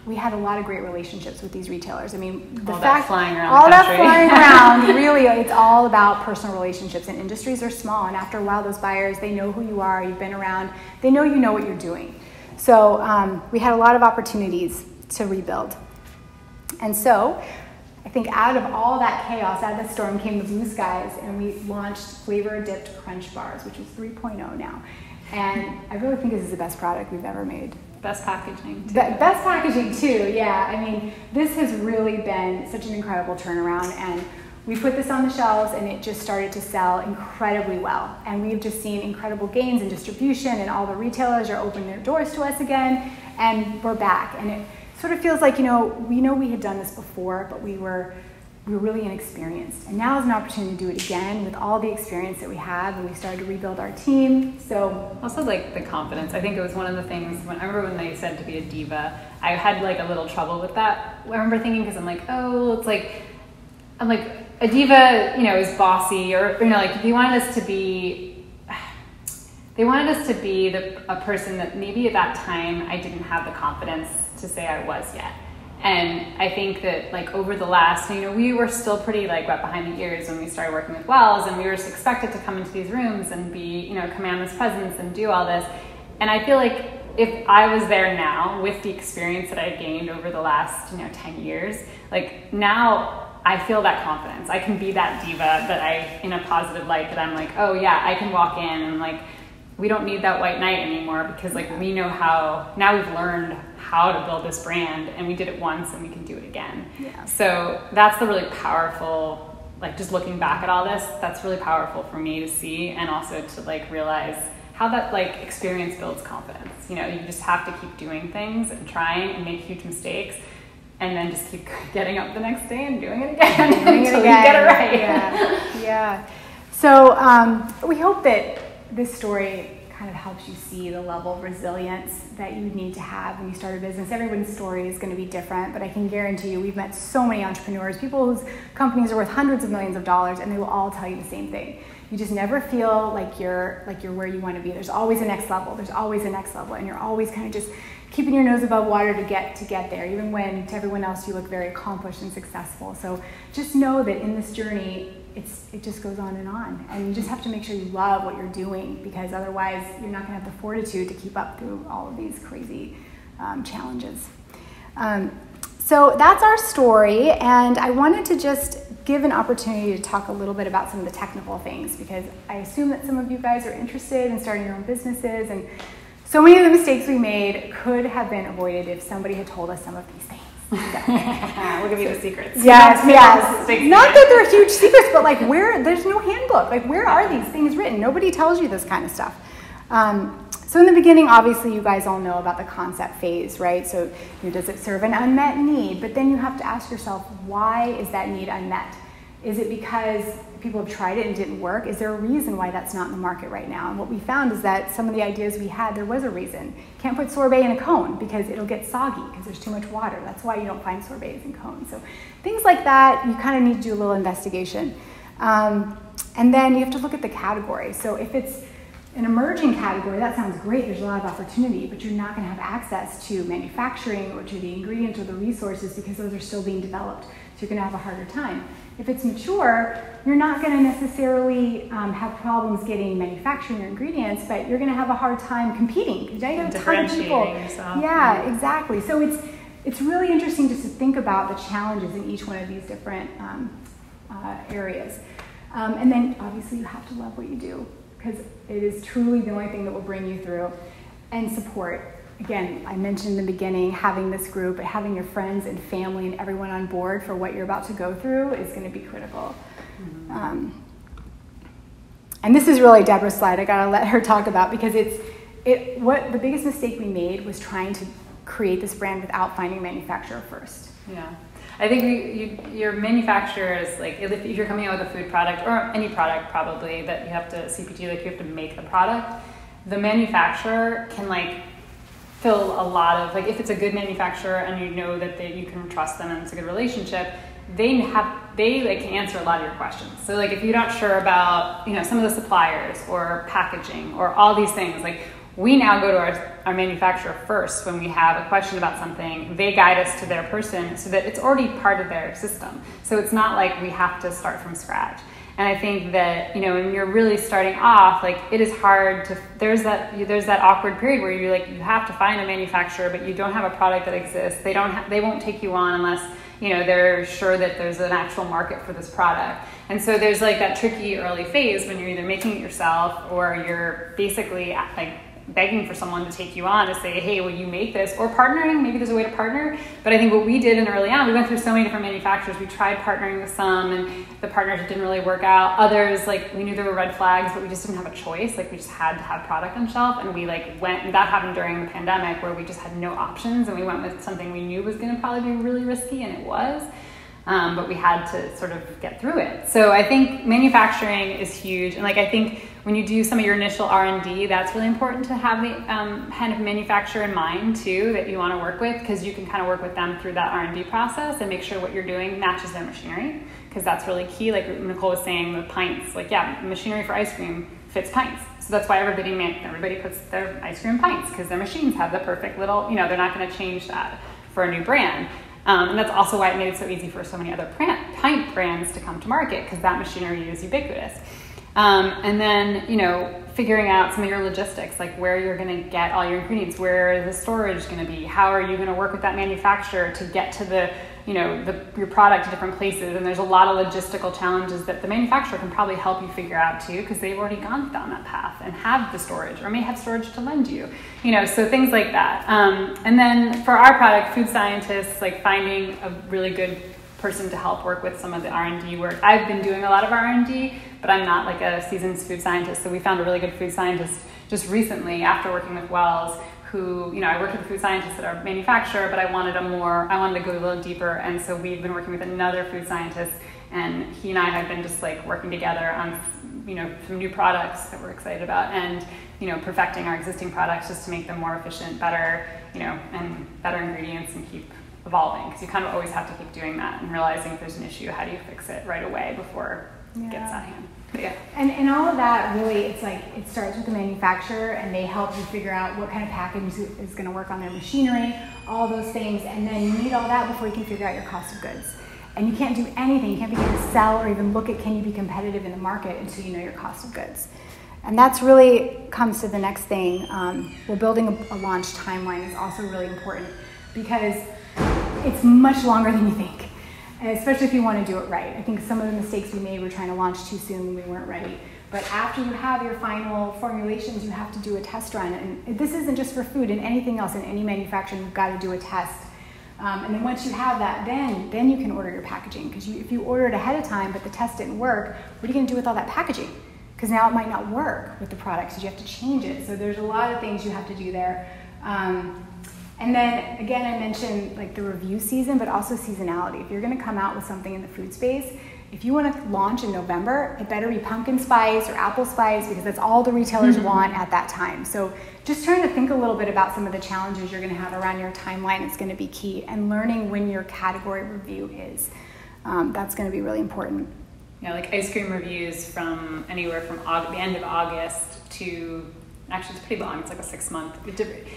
we had a lot of great relationships with these retailers. I mean, all that flying around, really, it's all about personal relationships. And industries are small, and after a while, those buyers, they know who you are, you've been around, they know you know what you're doing. So we had a lot of opportunities to rebuild. And so I think out of all that chaos, out of the storm came the blue skies, and we launched Flavor Dipped Crunch Bars, which is 3.0 now. And I really think this is the best product we've ever made. Best packaging, too. Best packaging, too, yeah. I mean, this has really been such an incredible turnaround, and we put this on the shelves, and it just started to sell incredibly well. And we've just seen incredible gains in distribution, and all the retailers are opening their doors to us again, and we're back. And it sort of feels like, we know we had done this before, but we were really inexperienced. And now is an opportunity to do it again with all the experience that we have, and we started to rebuild our team. So also, like, the confidence. I think it was one of the things, I remember when they said to be a diva, I had like a little trouble with that. I remember thinking, because I'm like, it's like, a diva, is bossy, or, like, they wanted us to be a person that maybe at that time I didn't have the confidence to say I was yet. And I think that, like, over the last, we were still pretty, like, wet behind the ears when we started working with Wells, and we were just expected to come into these rooms and be, command this presence and do all this. And I feel like if I was there now with the experience that I gained over the last, 10 years, like, now I feel that confidence. I can be that diva that in a positive light, that I'm like, oh yeah, I can walk in and, like, we don't need that white knight anymore, because, like, we know now we've learned how to build this brand, and we did it once and we can do it again. Yeah. So that's the really powerful, like, just looking back at all this, that's really powerful for me to see, and also to, like, realize how that, like, experience builds confidence. You just have to keep doing things and trying and make huge mistakes, and then just keep getting up the next day and doing it again until you get it right. Yeah. So we hope that this story kind of helps you see the level of resilience that you need to have when you start a business. Everyone's story is going to be different, but I can guarantee you we've met so many entrepreneurs, people whose companies are worth hundreds of millions of dollars, and they will all tell you the same thing. You just never feel like you're where you want to be. There's always a next level. There's always a next level, and you're always kind of just keeping your nose above water to get there, even when to everyone else you look very accomplished and successful. So just know that in this journey, it just goes on, and you just have to make sure you love what you're doing, because otherwise you're not going to have the fortitude to keep up through all of these crazy challenges. So that's our story, and I wanted to just give an opportunity to talk a little bit about some of the technical things, because I assume that some of you guys are interested in starting your own businesses, and so many of the mistakes we made could have been avoided if somebody had told us some of these things. We'll give you the secrets. Yes. Not that they're huge secrets, but like there's no handbook. Like, where are these things written? Nobody tells you this kind of stuff. So in the beginning, obviously, you guys all know about the concept phase, right? So does it serve an unmet need? But then you have to ask yourself, why is that need unmet? Is it because people have tried it and it didn't work? Is there a reason why that's not in the market right now? And what we found is that some of the ideas we had, there was a reason. You can't put sorbet in a cone because it'll get soggy because there's too much water. That's why you don't find sorbets in cones. So things like that, you kind of need to do a little investigation. And then you have to look at the category. So if it's an emerging category, that sounds great. There's a lot of opportunity, but you're not going to have access to manufacturing or to the ingredients or the resources because those are still being developed. So you're going to have a harder time. If it's mature, you're not going to necessarily have problems getting manufacturing your ingredients, but you're going to have a hard time competing because you have a ton of people. Yourself. Yeah, exactly. So it's really interesting just to think about the challenges in each one of these different areas. And then obviously you have to love what you do, because it is truly the only thing that will bring you through. And support. Again, I mentioned in the beginning, having this group, but having your friends and family and everyone on board for what you're about to go through is going to be critical. Mm-hmm. And this is really Deborah's slide. I got to let her talk about, because what the biggest mistake we made was trying to create this brand without finding a manufacturer first. Yeah. I think your manufacturer is like, if you're coming out with a food product or any product probably that you have to CPG, like you have to make the product, the manufacturer can like fill a lot of, like if it's a good manufacturer and you know that you can trust them and it's a good relationship, they like can answer a lot of your questions. So like if you're not sure about, some of the suppliers or packaging or all these things, like we now go to our manufacturer first when we have a question about something. They guide us to their person so that it's already part of their system. So it's not like we have to start from scratch. And I think that, when you're really starting off, like it is hard to, there's that awkward period where you have to find a manufacturer, but you don't have a product that exists. They won't take you on unless, they're sure that there's an actual market for this product. And so there's like that tricky early phase when you're either making it yourself or you're basically like begging for someone to take you on to say, hey, will you make this? Or partnering, maybe there's a way to partner. But I think what we did in early on, we went through so many different manufacturers. We tried partnering with some and the partnership didn't really work out. Others, like we knew there were red flags, but we just didn't have a choice. Like we just had to have product on shelf, and we went, and that happened during the pandemic where we just had no options, and we went with something we knew was gonna probably be really risky, and it was. But we had to sort of get through it. So I think manufacturing is huge. And I think when you do some of your initial R&D, that's really important to have the kind of manufacturer in mind too, that you want to work with, because you can kind of work with them through that R&D process and make sure what you're doing matches their machinery, because that's really key. Like Nicole was saying, the pints, machinery for ice cream fits pints. So that's why everybody puts their ice cream in pints, because their machines have the perfect little, they're not going to change that for a new brand. And that's also why it made it so easy for so many other pint brands to come to market, because that machinery is ubiquitous. And then, figuring out some of your logistics, like where you're going to get all your ingredients, where is the storage going to be, how are you going to work with that manufacturer to get to your product to different places. And there's a lot of logistical challenges that the manufacturer can probably help you figure out too, because they've already gone down that path and have the storage, or may have storage to lend you, so things like that. And then for our product, food scientists, like finding a really good person to help work with some of the R&D work. I've been doing a lot of R&D, but I'm not like a seasoned food scientist. So we found a really good food scientist just recently after working with Wells, who, I worked with a food scientist at our manufacturer, but I wanted to go a little deeper. And so we've been working with another food scientist, and he and I have been just like working together on, some new products that we're excited about, and, perfecting our existing products just to make them more efficient, better, and better ingredients, and keep evolving. Because you kind of always have to keep doing that and realizing if there's an issue, how do you fix it right away before it gets out of hand. Yeah. And all of that, really, it's like it starts with the manufacturer, and they help you figure out what kind of package is going to work on their machinery, all those things, and then you need all that before you can figure out your cost of goods. And you can't do anything, you can't begin to sell or even look at can you be competitive in the market until you know your cost of goods. And that's really comes to the next thing. Building a launch timeline is also really important because it's much longer than you think. Especially if you want to do it right. I think some of the mistakes we made were trying to launch too soon when we weren't ready. But after you have your final formulations, you have to do a test run. And this isn't just for food. In anything else, in any manufacturing, you've got to do a test. And then once you have that, then you can order your packaging. Because if you order it ahead of time, but the test didn't work, what are you going to do with all that packaging? Because now it might not work with the product, so you have to change it. So there's a lot of things you have to do there. And then, again, I mentioned like the review season, but also seasonality. If you're going to come out with something in the food space, if you want to launch in November, it better be pumpkin spice or apple spice because that's all the retailers want at that time. So just trying to think a little bit about some of the challenges you're going to have around your timeline is going to be key, and learning when your category review is. That's going to be really important. Yeah, like ice cream reviews from anywhere from the end of August to... Actually, it's pretty long. It's like a 6-month.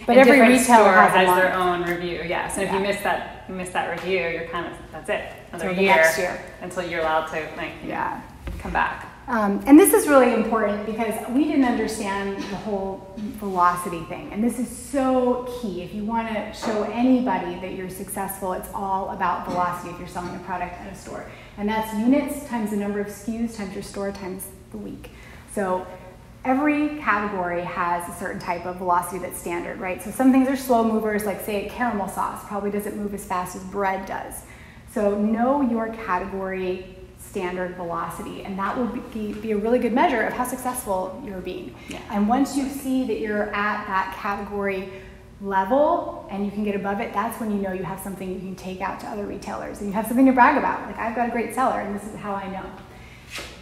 But every retailer has has their own review. Yeah. So if you miss that review, you're kind of that's it. Another year, next year until you're allowed to come back. And this is really important because we didn't understand the whole velocity thing, and this is so key. If you want to show anybody that you're successful, it's all about velocity. If you're selling a product at a store, and that's units times the number of SKUs times your store times the week. So every category has a certain type of velocity that's standard, right? So some things are slow movers, like say caramel sauce probably doesn't move as fast as bread does. So know your category standard velocity, and that will be a really good measure of how successful you're being. Yeah. And once you see that you're at that category level and you can get above it, that's when you know you have something you can take out to other retailers and you have something to brag about. Like, I've got a great seller and this is how I know.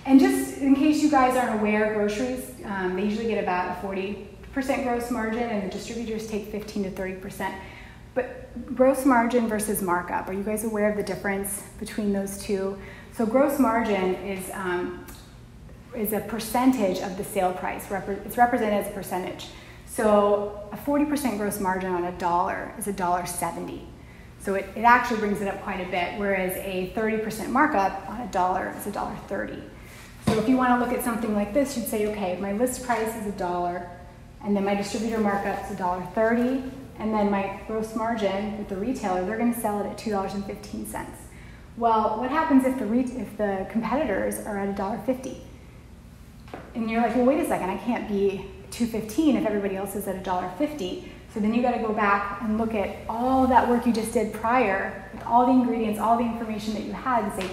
And just in case you guys aren't aware, groceries, they usually get about a 40% gross margin, and the distributors take 15 to 30%. But gross margin versus markup, are you guys aware of the difference between those two? So gross margin is a percentage of the sale price. It's represented as a percentage. So a 40% gross margin on $1 is $1.70. So it actually brings it up quite a bit, whereas a 30% markup on $1 is $1.30. So if you want to look at something like this, you'd say, okay, my list price is $1, and then my distributor markup is $1.30, and then my gross margin with the retailer, they're going to sell it at $2.15. Well, what happens if the competitors are at $1.50? And you're like, well, wait a second, I can't be $2.15 if everybody else is at $1.50. So then you got to go back and look at all that work you just did prior, with all the ingredients, all the information that you had, and say,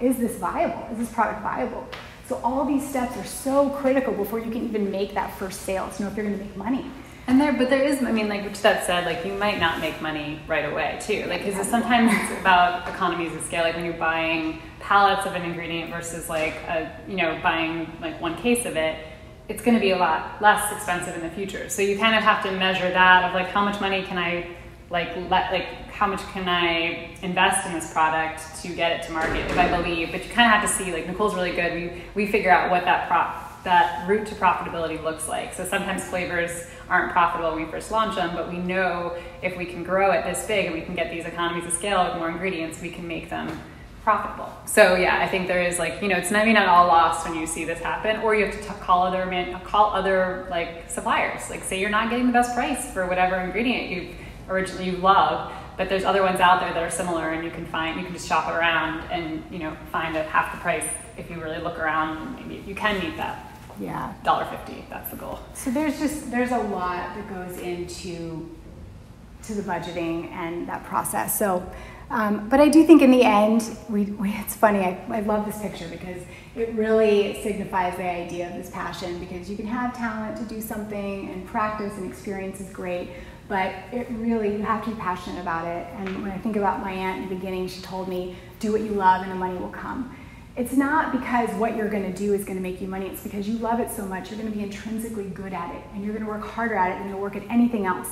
is this viable? Is this product viable? So all these steps are so critical before you can even make that first sale to know if you're going to make money. But there is, which that said, like, you might not make money right away too. Like, because sometimes it's about economies of scale. Like when you're buying pallets of an ingredient versus like buying like one case of it, it's going to be a lot less expensive in the future. So you kind of have to measure that of like, how much money can I how much can I invest in this product to get it to market if I believe, but you kind of have to see, like Nicole's really good. We figure out what that route to profitability looks like. So sometimes flavors aren't profitable when we first launch them, but we know if we can grow it this big and we can get these economies of scale with more ingredients, we can make them profitable. So yeah, I think there is it's maybe not all lost when you see this happen, or you have to call other like suppliers. Like say you're not getting the best price for whatever ingredient you love, but there's other ones out there that are similar, and you can just shop around and find at half the price if you really look around. Maybe you can meet that. Yeah, $1.50. That's the goal. So there's a lot that goes into the budgeting and that process. So But I do think in the end, it's funny, I love this picture because it really signifies the idea of this passion, because you can have talent to do something and practice and experience is great, but it really, you have to be passionate about it. And when I think about my aunt in the beginning, she told me, do what you love and the money will come. It's not because what you're going to do is going to make you money. It's because you love it so much. You're going to be intrinsically good at it, and you're going to work harder at it than you'll work at anything else.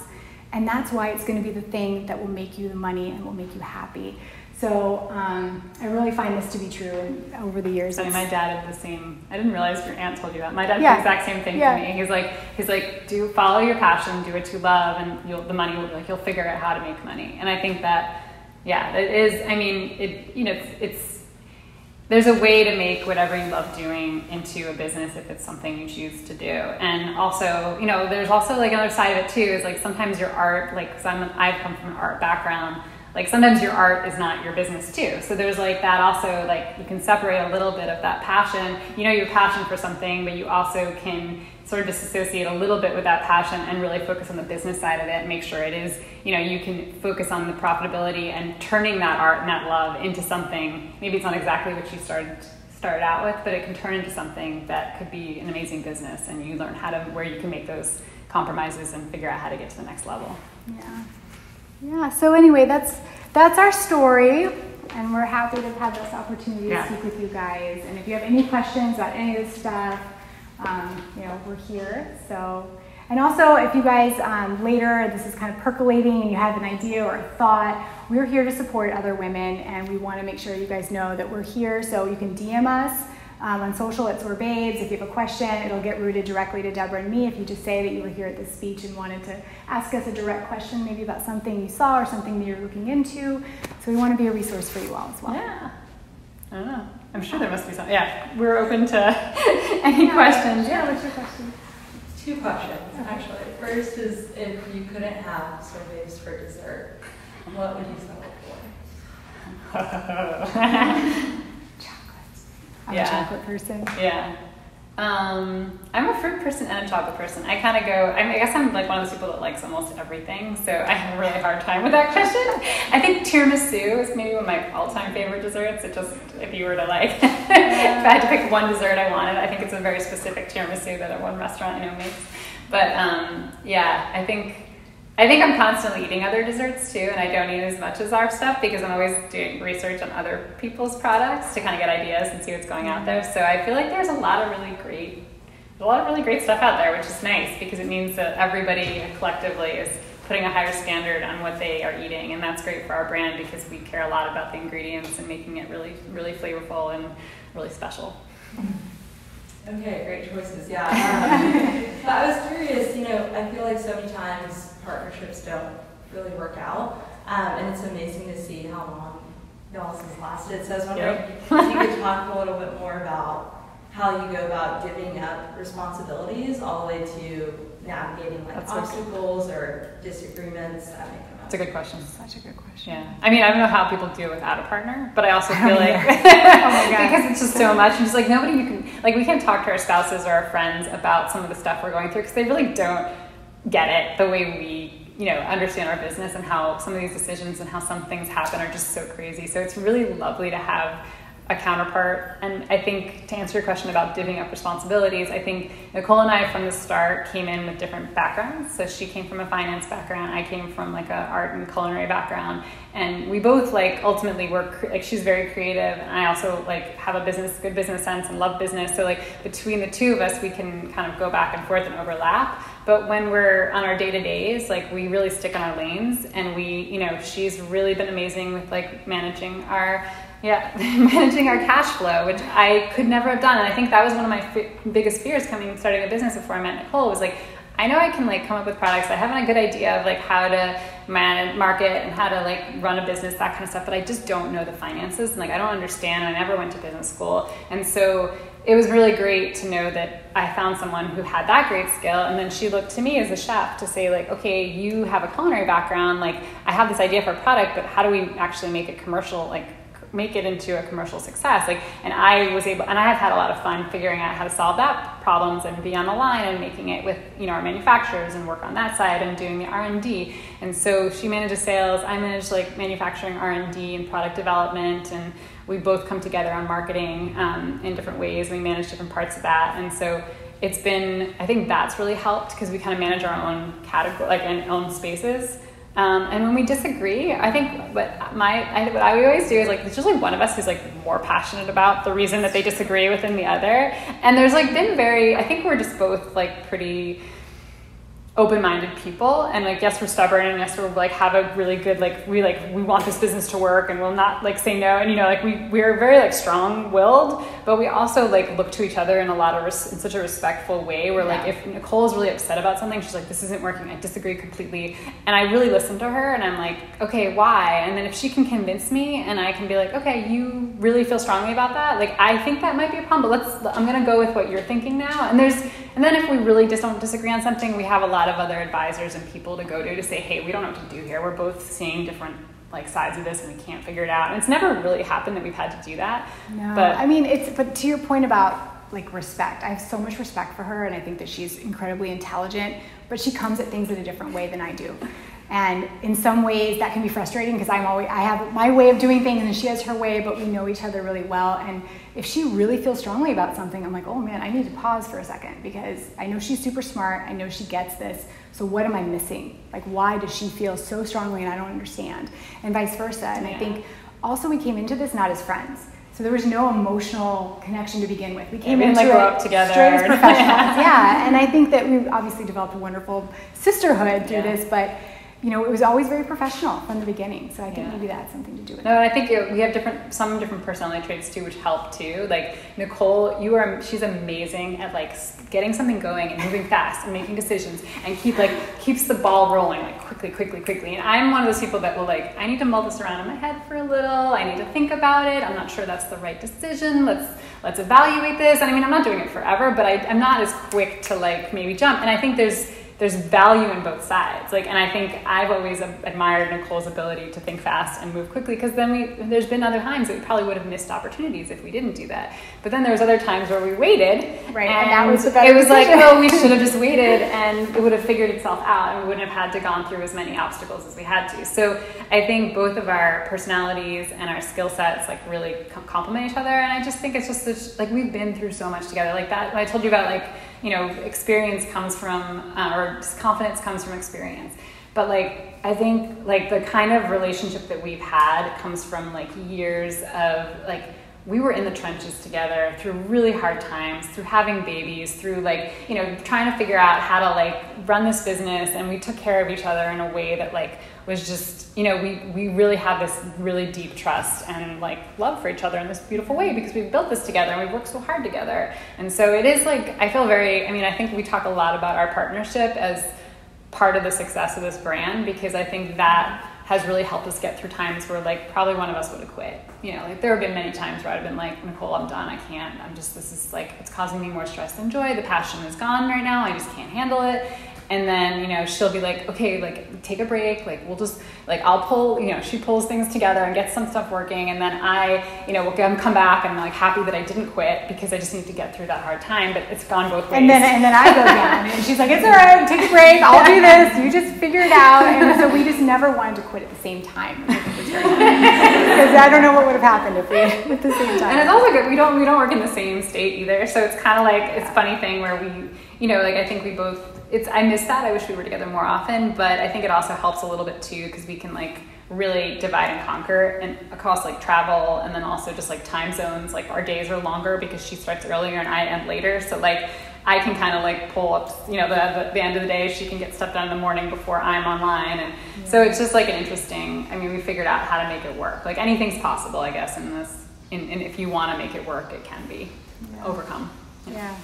And that's why it's going to be the thing that will make you the money and will make you happy. So I really find this to be true, and over the years. I mean, my dad did the same. I didn't realize your aunt told you that. My dad did the exact same thing to me. He's like, follow your passion, do what you love, and the money will be you'll figure out how to make money. And I think that, it is. I mean, it's. There's a way to make whatever you love doing into a business if it's something you choose to do. And also, there's also another side of it too, is sometimes your art, because I've come from an art background, sometimes your art is not your business too. So there's that also, you can separate a little bit of that passion, your passion for something, but you also can sort of disassociate a little bit with that passion and really focus on the business side of it and make sure it is, you can focus on the profitability and turning that art and that love into something. Maybe it's not exactly what you started out with, but it can turn into something that could be an amazing business, and you learn where you can make those compromises and figure out how to get to the next level. Yeah. So anyway, that's our story, and we're happy to have had this opportunity to speak with you guys. And if you have any questions about any of this stuff, we're here. So, and also if you guys later, this is kind of percolating and you have an idea or a thought, we're here to support other women, and we want to make sure you guys know that we're here. So you can DM us on social at SorBabes. If you have a question, it'll get routed directly to Deborah and me. If you just say that you were here at this speech and wanted to ask us a direct question, maybe about something you saw or something that you're looking into. So we want to be a resource for you all as well. Yeah. I don't know. I'm sure there must be something. Yeah, we're open to any questions. Yeah, what's your question? 2 questions, actually. First is, if you couldn't have SorBabes for dessert, what would you settle for? Chocolate. I'm a chocolate person. Yeah. I'm a fruit person and a chocolate person. I kind of go, I guess I'm one of those people that likes almost everything, so I have a really hard time with that question. I think tiramisu is maybe one of my all-time favorite desserts. It just, if you were to if I had to pick one dessert I wanted, I think it's a very specific tiramisu that one restaurant makes. But I think I'm constantly eating other desserts too, and I don't eat as much as our stuff because I'm always doing research on other people's products to kind of get ideas and see what's going out there. So I feel like there's a lot of really great stuff out there, which is nice because it means that everybody collectively is putting a higher standard on what they are eating, and that's great for our brand because we care a lot about the ingredients and making it really, really flavorful and really special. Okay, great choices. Yeah. But I was curious, I feel like so many times partnerships don't really work out, and it's amazing to see how long y'all's has lasted. So I was wondering if you could talk a little bit more about how you go about giving up responsibilities all the way to navigating obstacles or disagreements that may come up. That's a good question. Such a good question. Yeah. I mean, I don't know how people do it without a partner, but I also feel because it's just so much, and just nobody you can, we can't talk to our spouses or our friends about some of the stuff we're going through because they really don't get it the way we, understand our business and how some of these decisions and how some things happen are just so crazy. So it's really lovely to have a counterpart. And I think to answer your question about divvying up responsibilities, I think Nicole and I from the start came in with different backgrounds. So she came from a finance background. I came from a art and culinary background. And we both ultimately work, she's very creative. And I also have a good business sense and love business. So between the two of us, we can kind of go back and forth and overlap. But when we're on our day-to-days, we really stick on our lanes, and she's really been amazing with managing our cash flow, which I could never have done. And I think that was one of my biggest fears starting a business before I met Nicole, was I know I can come up with products. I have a good idea of how to manage, market, and how to run a business, that kind of stuff, but I just don't know the finances, and I don't understand. I never went to business school. And so it was really great to know that I found someone who had that great skill, and then she looked to me as a chef to say okay, you have a culinary background, I have this idea for a product, but how do we actually make it make it into a commercial success. Like, and I was able, and I have had a lot of fun figuring out how to solve that problems and be on the line and making it with, you know, our manufacturers and work on that side and doing the R&D. And so she manages sales, I manage like manufacturing, R&D and product development, and we both come together on marketing in different ways. We manage different parts of that. And so it's been, I think that's really helped because we kind of manage our own category, like in own spaces. And when we disagree, I think what I always do is like, there's usually one of us who's like more passionate about the reason that they disagree within the other. And there's like been I think we're just both like pretty open-minded people, and like, yes, we're stubborn, and yes, we're like have a really good we want this business to work, and we'll not like say no, and you know, like we're very like strong-willed, but we also like look to each other in a lot of in such a respectful way where like if Nicole is really upset about something, she's like, this isn't working, I disagree completely, and I really listen to her, and I'm like, okay, why? And then if she can convince me and I can be like, okay, you really feel strongly about that, like I think that might be a problem, but I'm gonna go with what you're thinking now. And then if we really just don't disagree on something, we have a lot of other advisors and people to go to say, hey, we don't know what to do here. We're both seeing different like sides of this and we can't figure it out. And it's never really happened that we've had to do that. No, but I mean, but to your point about like respect, I have so much respect for her, and I think that she's incredibly intelligent, but she comes at things in a different way than I do. And in some ways that can be frustrating because I have my way of doing things and she has her way, but we know each other really well. And if she really feels strongly about something, I'm like, oh man, I need to pause for a second because I know she's super smart. I know she gets this. So what am I missing? Like, why does she feel so strongly and I don't understand? And vice versa. And I think also we came into this not as friends. So there was no emotional connection to begin with. We came into like it grow up together. Straight as professionals. Yeah. And I think that we've obviously developed a wonderful sisterhood through this, but you know, it was always very professional from the beginning. So I think maybe that had something to do with it. No, I think we have some different personality traits too, which help too. Like Nicole, she's amazing at like getting something going and moving fast and making decisions and keeps the ball rolling like quickly. And I'm one of those people that will like, I need to mull this around in my head for a little. I need to think about it. I'm not sure that's the right decision. Let's evaluate this. And I mean, I'm not doing it forever, but I'm not as quick to like maybe jump. And I think there's value in both sides. Like, and I think I've always admired Nicole's ability to think fast and move quickly, because then there's been other times that we probably would have missed opportunities if we didn't do that. But then there was other times where we waited, right? And that was the better it was decision. like, oh, we should have just waited, and it would have figured itself out, and we wouldn't have had to gone through as many obstacles as we had to. So I think both of our personalities and our skill sets like really complement each other, and I just think it's just like we've been through so much together. Like that, I told you about like, you know, experience comes from, or confidence comes from experience. But like, I think like the kind of relationship that we've had comes from like years of like, we were in the trenches together through really hard times, through having babies, through like, you know, trying to figure out how to like run this business. And we took care of each other in a way that like was just, you know, we really had this really deep trust and like love for each other in this beautiful way, because we built this together and we worked so hard together. And so it is like, I feel I think we talk a lot about our partnership as part of the success of this brand, because I think that has really helped us get through times where like probably one of us would have quit. You know, like there have been many times where I've been like, Nicole, I'm done. I can't. this is like, it's causing me more stress than joy. The passion is gone right now. I just can't handle it. And then, you know, she'll be like, okay, like take a break. Like we'll just like, I'll pull, you know, she pulls things together and gets some stuff working. And then I, you know, will come back and I'm like happy that I didn't quit, because I just need to get through that hard time, but it's gone both ways. And then I go down and she's like, it's all right, take a break. I'll do this. You just figure it out. And so we just never wanted to quit at the same time. Because I don't know what would have happened if we at the same time. And it's also good. We don't work in the same state either. So it's kind of like, it's a funny thing where we, you know, like I think we both, I miss that. I wish we were together more often, but I think it also helps a little bit too, because we can like really divide and conquer and across like travel, and then also just like time zones. Like our days are longer because she starts earlier and I end later. So like I can kind of like pull up, you know, the end of the day. She can get stuff done in the morning before I'm online, and so it's just like an interesting. I mean, we figured out how to make it work. Like anything's possible, I guess, in this. And if you want to make it work, it can be overcome. Yeah.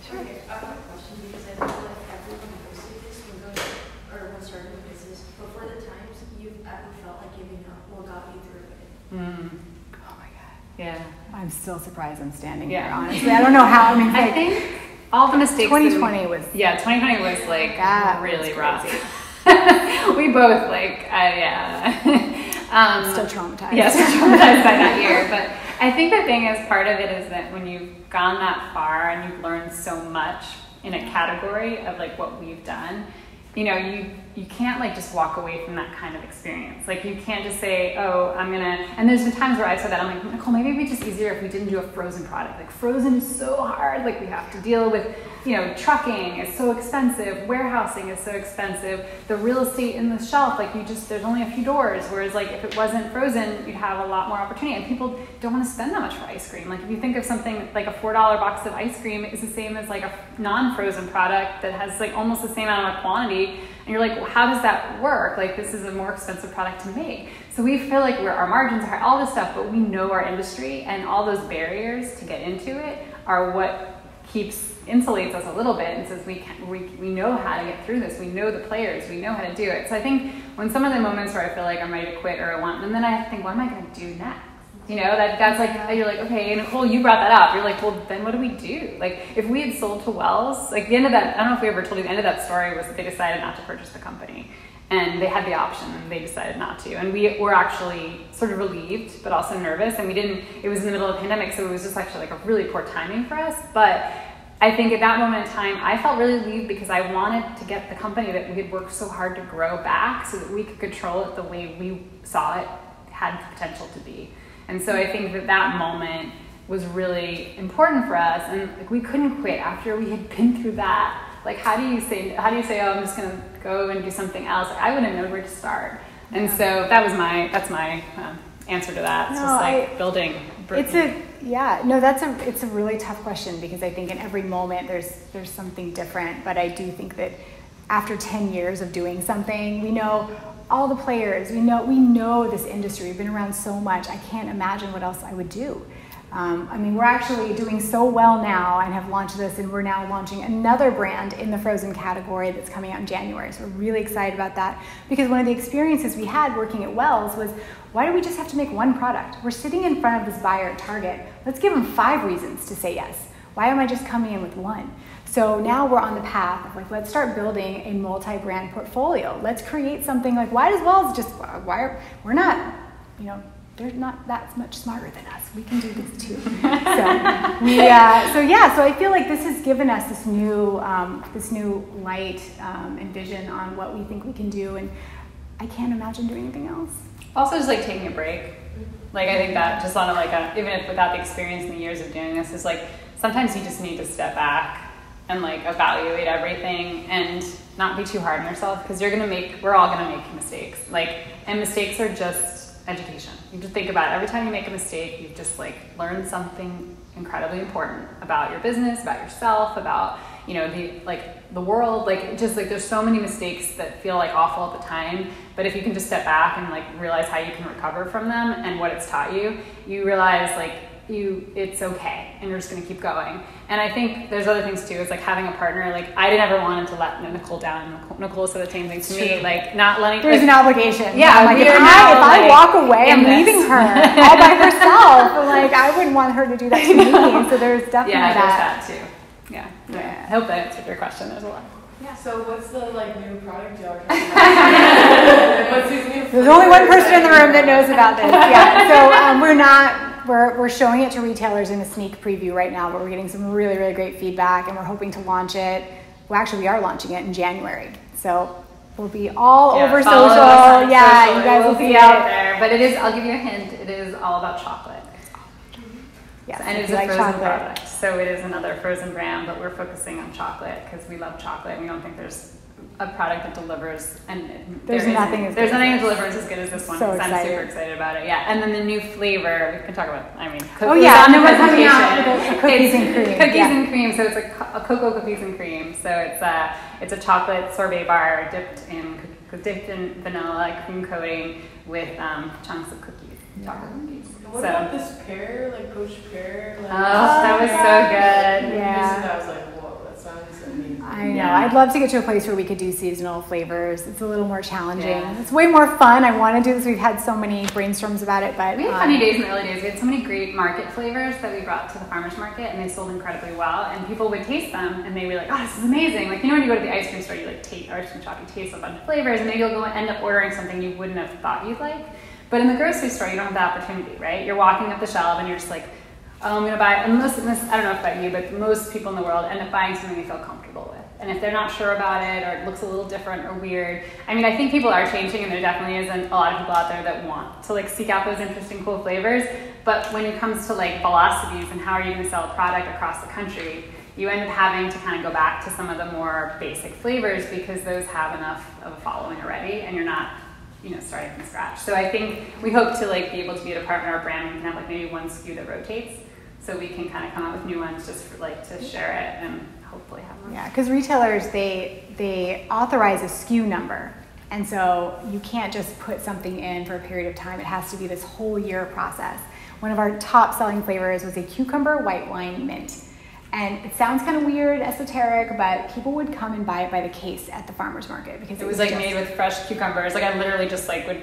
Sure. Okay, I have a question, because I feel like everyone goes through this when starting a business. Before the times you've ever felt like giving up, what got you through it? Oh my God. Yeah. I'm still surprised I'm standing here, honestly. I don't know how. I mean, I think all the mistakes. 2020 was. Yeah, 2020 was like that really was rough. We both like, I'm still traumatized. Yes, yeah, traumatized by that year. But I think the thing is, part of it is that when you've gone that far and you've learned so much in a category of like what we've done, you know, you can't like just walk away from that kind of experience. Like you can't just say, oh, I'm gonna, and there's been times where I've said that, I'm like, Nicole, maybe it'd be just easier if we didn't do a frozen product. Like frozen is so hard, like we have to deal with, you know, trucking is so expensive, warehousing is so expensive, the real estate in the shelf, like there's only a few doors, whereas like if it wasn't frozen, you'd have a lot more opportunity, and people don't want to spend that much for ice cream. Like if you think of something like a $4 box of ice cream is the same as like a non-frozen product that has like almost the same amount of quantity, and you're like, well, how does that work? Like this is a more expensive product to make. So we feel like our margins are all this stuff, but we know our industry, and all those barriers to get into it are what insulates us a little bit and says we know how to get through this. We know the players. We know how to do it. So I think when some of the moments where I feel like I'm ready to quit or I want, and then I think, what am I going to do next? You know, that's like, you're like, okay, Nicole, you brought that up. You're like, well, then what do we do? Like, if we had sold to Wells, like the end of that, I don't know if we ever told you, the end of that story was that they decided not to purchase the company. And they had the option and they decided not to. And we were actually sort of relieved, but also nervous. And it was in the middle of the pandemic, so it was just actually like a really poor timing for us. But I think at that moment in time, I felt really relieved because I wanted to get the company that we had worked so hard to grow back so that we could control it the way we saw it had the potential to be. And so I think that moment was really important for us. And like we couldn't quit after we had been through that. Like how do you say, oh, I'm just gonna go and do something else? Like, I wouldn't know where to start. And so that's my answer to that. It's just like building. It's a really tough question, because I think in every moment there's something different. But I do think that after 10 years of doing something, we know all the players, we know this industry, we've been around so much. I can't imagine what else I would do. I mean, we're actually doing so well now and have launched this, and we're now launching another brand in the frozen category that's coming out in January. So we're really excited about that, because one of the experiences we had working at Wells was, why do we just have to make one product? We're sitting in front of this buyer at Target. Let's give them 5 reasons to say yes. Why am I just coming in with one? So now we're on the path of like, let's start building a multi-brand portfolio. Let's create something like, why does Wells just, we're not, you know, they're not that much smarter than us. We can do this too. So I feel like this has given us this new light and vision on what we think we can do, and I can't imagine doing anything else. Also, just like taking a break. Like I think that just on a, like a, even if without the experience and the years of doing this, is like sometimes you just need to step back and like evaluate everything and not be too hard on yourself, because we're all gonna make mistakes. Like, and mistakes are just education. You just think about it. Every time you make a mistake, you've just like learned something incredibly important about your business, about yourself, about, you know, the world. Like just like there's so many mistakes that feel like awful at the time, but if you can just step back and like realize how you can recover from them and what it's taught you, you realize like it's okay, and you're just gonna keep going. And I think there's other things too. It's like having a partner. Like I never wanted to let Nicole down. Nicole said the same thing to me. Like not letting. There's an obligation. Yeah, like if I walk away, I'm leaving her all by herself. But like I wouldn't want her to do that to me. So there's definitely that too. Yeah. I hope that answered your question. There's a lot. Yeah. So what's the like new product y'all are talking about? What's these new? There's only one person in the room that knows about this. Yeah. So we're showing it to retailers in a sneak preview right now, but we're getting some really, really great feedback, and we're hoping to launch it. Well, actually, we are launching it in January. So we'll be all over social. Yeah, you guys will be out there. But it is. I'll give you a hint. It is all about chocolate. Yes, and it's a frozen product. So it is another frozen brand, but we're focusing on chocolate because we love chocolate. We don't think there's a product that delivers, and there's nothing that delivers as good as this one. So I'm super excited about it. Yeah, and then the new flavor we can talk about. I mean, and then we're coming out with cookies and cream. Cookies and cream. So it's a cocoa cookies and cream. So it's a chocolate sorbet bar dipped in vanilla cream coating with chunks of cookies, chocolate cookies. What about this pear, like poached pear? Like, that was so good. Yeah. I was like, whoa, that sounds amazing. I know. Yeah. I'd love to get to a place where we could do seasonal flavors. It's a little more challenging. Yeah. It's way more fun. I want to do this. We've had so many brainstorms about it, but we had funny days in the early days. We had so many great market flavors that we brought to the farmers market, and they sold incredibly well. And people would taste them, and they'd be like, "Oh, this is amazing!" Like, you know, when you go to the ice cream store, you like taste ice cream shop, you taste a bunch of flavors, and maybe you'll go and end up ordering something you wouldn't have thought you'd like. But in the grocery store, you don't have the opportunity, right? You're walking up the shelf and you're just like, oh, I'm going to buy, and this, I don't know about you, but most people in the world end up buying something they feel comfortable with. And if they're not sure about it, or it looks a little different or weird, I mean, I think people are changing, and there definitely isn't a lot of people out there that want to like seek out those interesting, cool flavors. But when it comes to like velocities and how are you going to sell a product across the country, you end up having to kind of go back to some of the more basic flavors because those have enough of a following already, and you're not, starting from scratch. So I think we hope to like be able to be a department or a brand. We can have like maybe one SKU that rotates, so we can kind of come up with new ones just for like to share it and hopefully have one. Yeah, because retailers, they authorize a SKU number. And so you can't just put something in for a period of time. It has to be this whole year process. One of our top selling flavors was a cucumber white wine mint. And it sounds kind of weird, esoteric, but people would come and buy it by the case at the farmer's market because it was like made with fresh cucumbers. Like I literally just like would,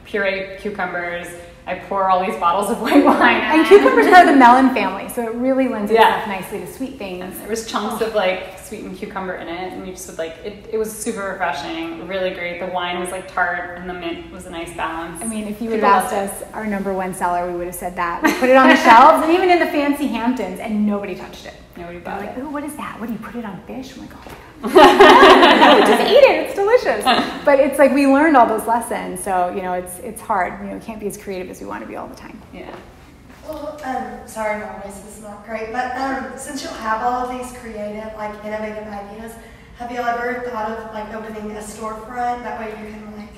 puree cucumbers. I pour all these bottles of white wine. And cucumbers are the melon family, so it really lends itself nicely to sweet things. And there was chunks of like sweetened cucumber in it, and you just would like, it was super refreshing, really great. The wine was like tart, and the mint was a nice balance. I mean, if you would have asked us our number one seller, we would have said that. We put it on the shelves, and even in the fancy Hamptons, and nobody touched it. Nobody bought it. Ooh, what is that? What do you put it on fish? I'm like, oh my God. Just eat it. It's delicious. But it's like we learned all those lessons, so it's hard. We can't be as creative as we want to be all the time. Yeah. Well, sorry, my voice is not great, but since you'll have all of these creative, like innovative ideas, have you ever thought of like opening a storefront? That way you can like.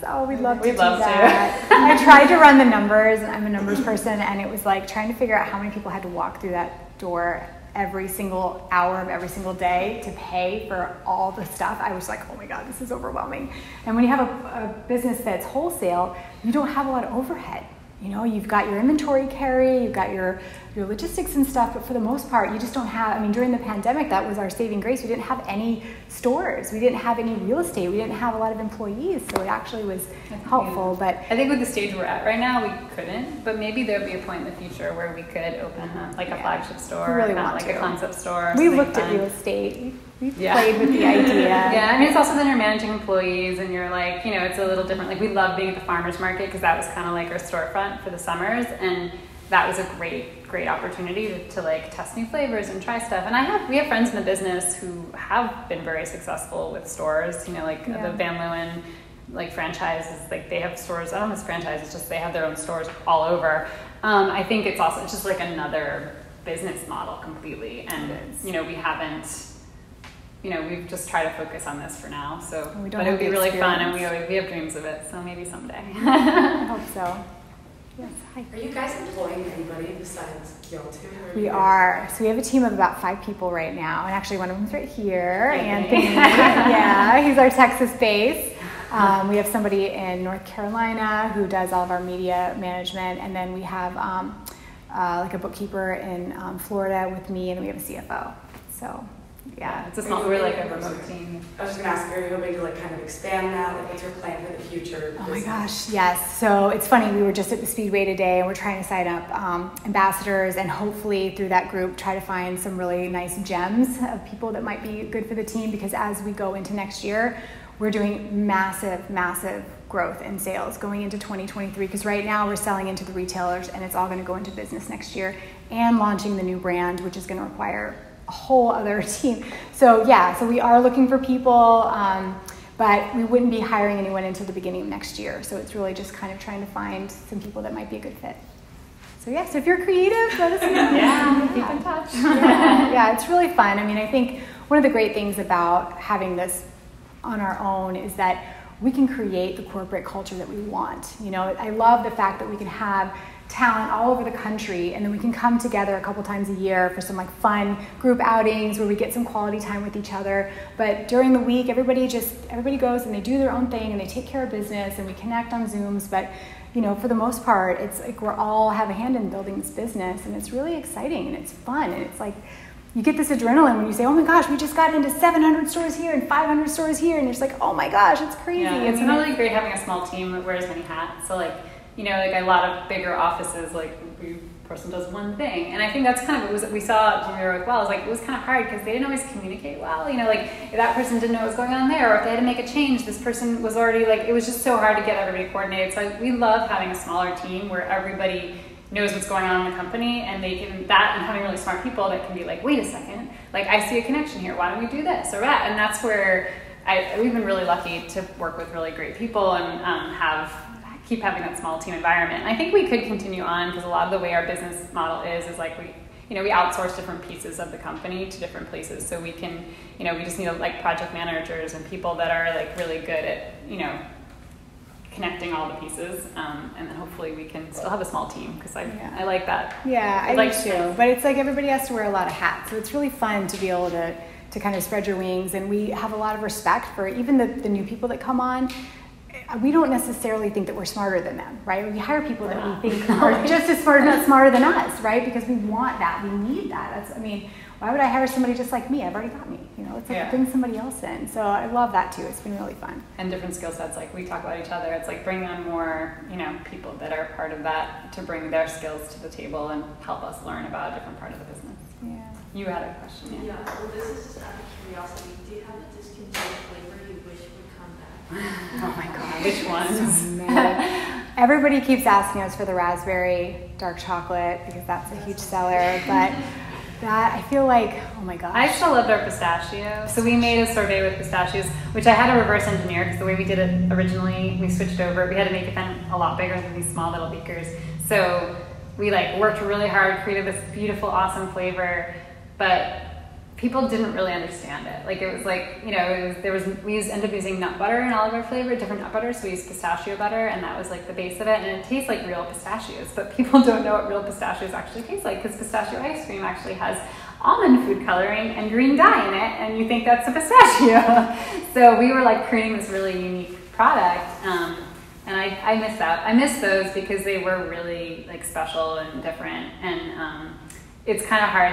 Oh, we'd love to do that. I tried to run the numbers, and I'm a numbers person, and it was like trying to figure out how many people had to walk through that door every single hour of every single day to pay for all the stuff. I was like, oh my God, this is overwhelming. And when you have a business that's wholesale, you don't have a lot of overhead. You've got your inventory carry, you've got your logistics and stuff, but for the most part, you just don't have, during the pandemic, that was our saving grace. We didn't have any stores. We didn't have any real estate. We didn't have a lot of employees, so it actually was helpful. But I think with the stage we're at right now, we couldn't, but maybe there'll be a point in the future where we could open a flagship store, we really kind of want like to. A concept store. We looked at real estate. We've played with the idea. Yeah, it's also then you're managing employees, and you're like, it's a little different. Like we love being at the farmer's market because that was kind of like our storefront for the summers, and that was a great opportunity to like test new flavors and try stuff. And we have friends in the business who have been very successful with stores. The Van Leeuwen like franchises, like they have stores. I don't know if it's franchise, it's just they have their own stores all over. I think it's just like another business model completely, and we haven't. We've just tried to focus on this for now. So, but it would be really fun, and we have dreams of it. So maybe someday. I hope so. Yes. Hi. Are you guys employing anybody besides y'all two? We are. So we have a team of about 5 people right now, and actually one of them's right here, Okay. Anthony. He's our Texas base. We have somebody in North Carolina who does all of our media management, and then we have like a bookkeeper in Florida with me, and then we have a CFO. So. Yeah, we're like a remote team. I was just gonna ask, are you hoping to like kind of expand that? Like, what's your plan for the future? Oh my gosh, yes. So it's funny, we were just at the Speedway today, and we're trying to sign up ambassadors, and hopefully through that group try to find some really nice gems of people that might be good for the team, because as we go into next year, we're doing massive growth in sales going into 2023, because right now we're selling into the retailers, and it's all going to go into business next year, and launching the new brand, which is going to require a whole other team. So so we are looking for people, but we wouldn't be hiring anyone until the beginning of next year. So it's really just kind of trying to find some people that might be a good fit. So so if you're creative, let us know. Keep in touch. Yeah, it's really fun. I think one of the great things about having this on our own is that we can create the corporate culture that we want. I love the fact that we can have talent all over the country, and then we can come together a couple times a year for some like fun group outings where we get some quality time with each other. But during the week, everybody goes and they do their own thing, and they take care of business, and we connect on Zooms. But for the most part, it's like we're all have a hand in building this business, and it's really exciting, and it's fun, and it's like you get this adrenaline when you say, oh my gosh, we just got into 700 stores here and 500 stores here, and it's like, oh my gosh, it's crazy. Yeah, it's really great having a small team that wears many hats. So like like a lot of bigger offices, like person does one thing. And I think that's kind of what we saw when we were with Wells. Like, it was kind of hard because they didn't always communicate well. Like, if that person didn't know what was going on there, or if they had to make a change, this person was already, like, it was just so hard to get everybody coordinated. So we love having a smaller team where everybody knows what's going on in the company, and they can, and having really smart people that can be like, wait a second, like, I see a connection here, why don't we do this or that? And that's where we've been really lucky to work with really great people and keep having that small team environment. And I think we could continue on, because a lot of the way our business model is like we outsource different pieces of the company to different places. So we can, we just need like project managers and people that are like really good at, connecting all the pieces. And then hopefully we can still have a small team, because I like that. Yeah, I like too. But it's like everybody has to wear a lot of hats. So it's really fun to be able to kind of spread your wings. And we have a lot of respect for even the new people that come on. We don't necessarily think that we're smarter than them, right? We hire people that we think are just as smart, not smarter than us, right? Because we want that, we need that. Why would I hire somebody just like me? I've already got me, It's like bring somebody else in. So I love that too. It's been really fun. And different skill sets, like we talk about each other. It's like bringing on more, people that are part of that to bring their skills to the table and help us learn about a different part of the business. Yeah. You had a question, yeah. Well, this is just out of curiosity. Do you have a discontinued flavor you wish would come back? Oh my God, which ones? Everybody keeps asking us for the raspberry dark chocolate, because that's a huge seller, but that, I feel like, oh my gosh. I still loved our pistachio. So we made a sorbet with pistachios, which I had to reverse engineer, because the way we did it originally, we switched over. We had to make it then a lot bigger than these small little beakers. So we worked really hard, created this beautiful, awesome flavor, but people didn't really understand it. It was like, we ended up using nut butter in all of our flavor, different nut butters. So we used pistachio butter, and that was like the base of it. And it tastes like real pistachios, but people don't know what real pistachios actually taste like, because pistachio ice cream actually has almond food coloring and green dye in it, and you think that's a pistachio. So we were creating this really unique product. And I miss that. I miss those because they were really special and different. And it's kind of hard,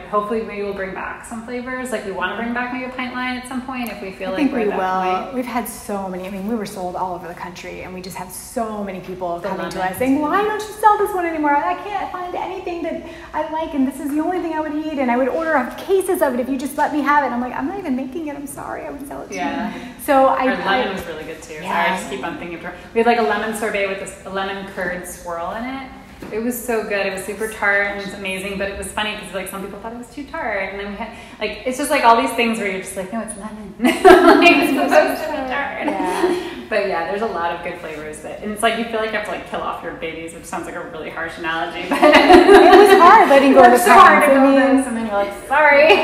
hopefully maybe we'll bring back some flavors. We want to bring back maybe a pint line at some point if we feel like we're at that point. We've had so many. We were sold all over the country, and we just have so many people coming to us saying, why don't you sell this one anymore? I can't find anything that I like, and this is the only thing I would eat, and I would order cases of it if you just let me have it. And I'm like, I'm not even making it. I'm sorry. I would sell it to you. So our lemon was really good too. Yeah. Sorry, I just keep on thinking of her. We had a lemon sorbet with a lemon curd swirl in it. It was so good. It was super tart and it was amazing, but it was funny because some people thought it was too tart, and then we had it's just all these things where you're just no, it's lemon. It's supposed to be tart. Yeah. But yeah, there's a lot of good flavors and it's you feel like you have to kill off your babies, which sounds like a really harsh analogy, but it was hard letting go of the so hard to go this, and then you're sorry,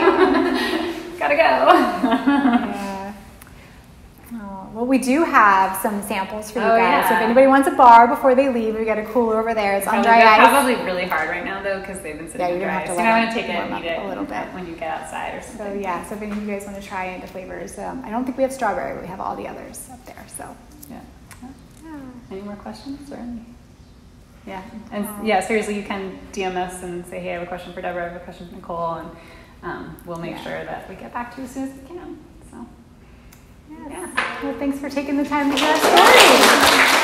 gotta go. Yeah. Well, we do have some samples for you guys. Yeah. So if anybody wants a bar before they leave, we've got a cooler over there. It's on dry ice. Probably really hard right now though, because they've been sitting dry ice. I'm going to take it and eat it a little bit when you get outside or something. So so if any of you guys want to try into flavors, I don't think we have strawberry, but we have all the others up there. So yeah. Any more questions or any? Yeah, and seriously, you can DM us and say, hey, I have a question for Deborah, I have a question for Nicole, and we'll make sure that we get back to you as soon as we can. So. Yes. Yeah. Well, thanks for taking the time to hear our story.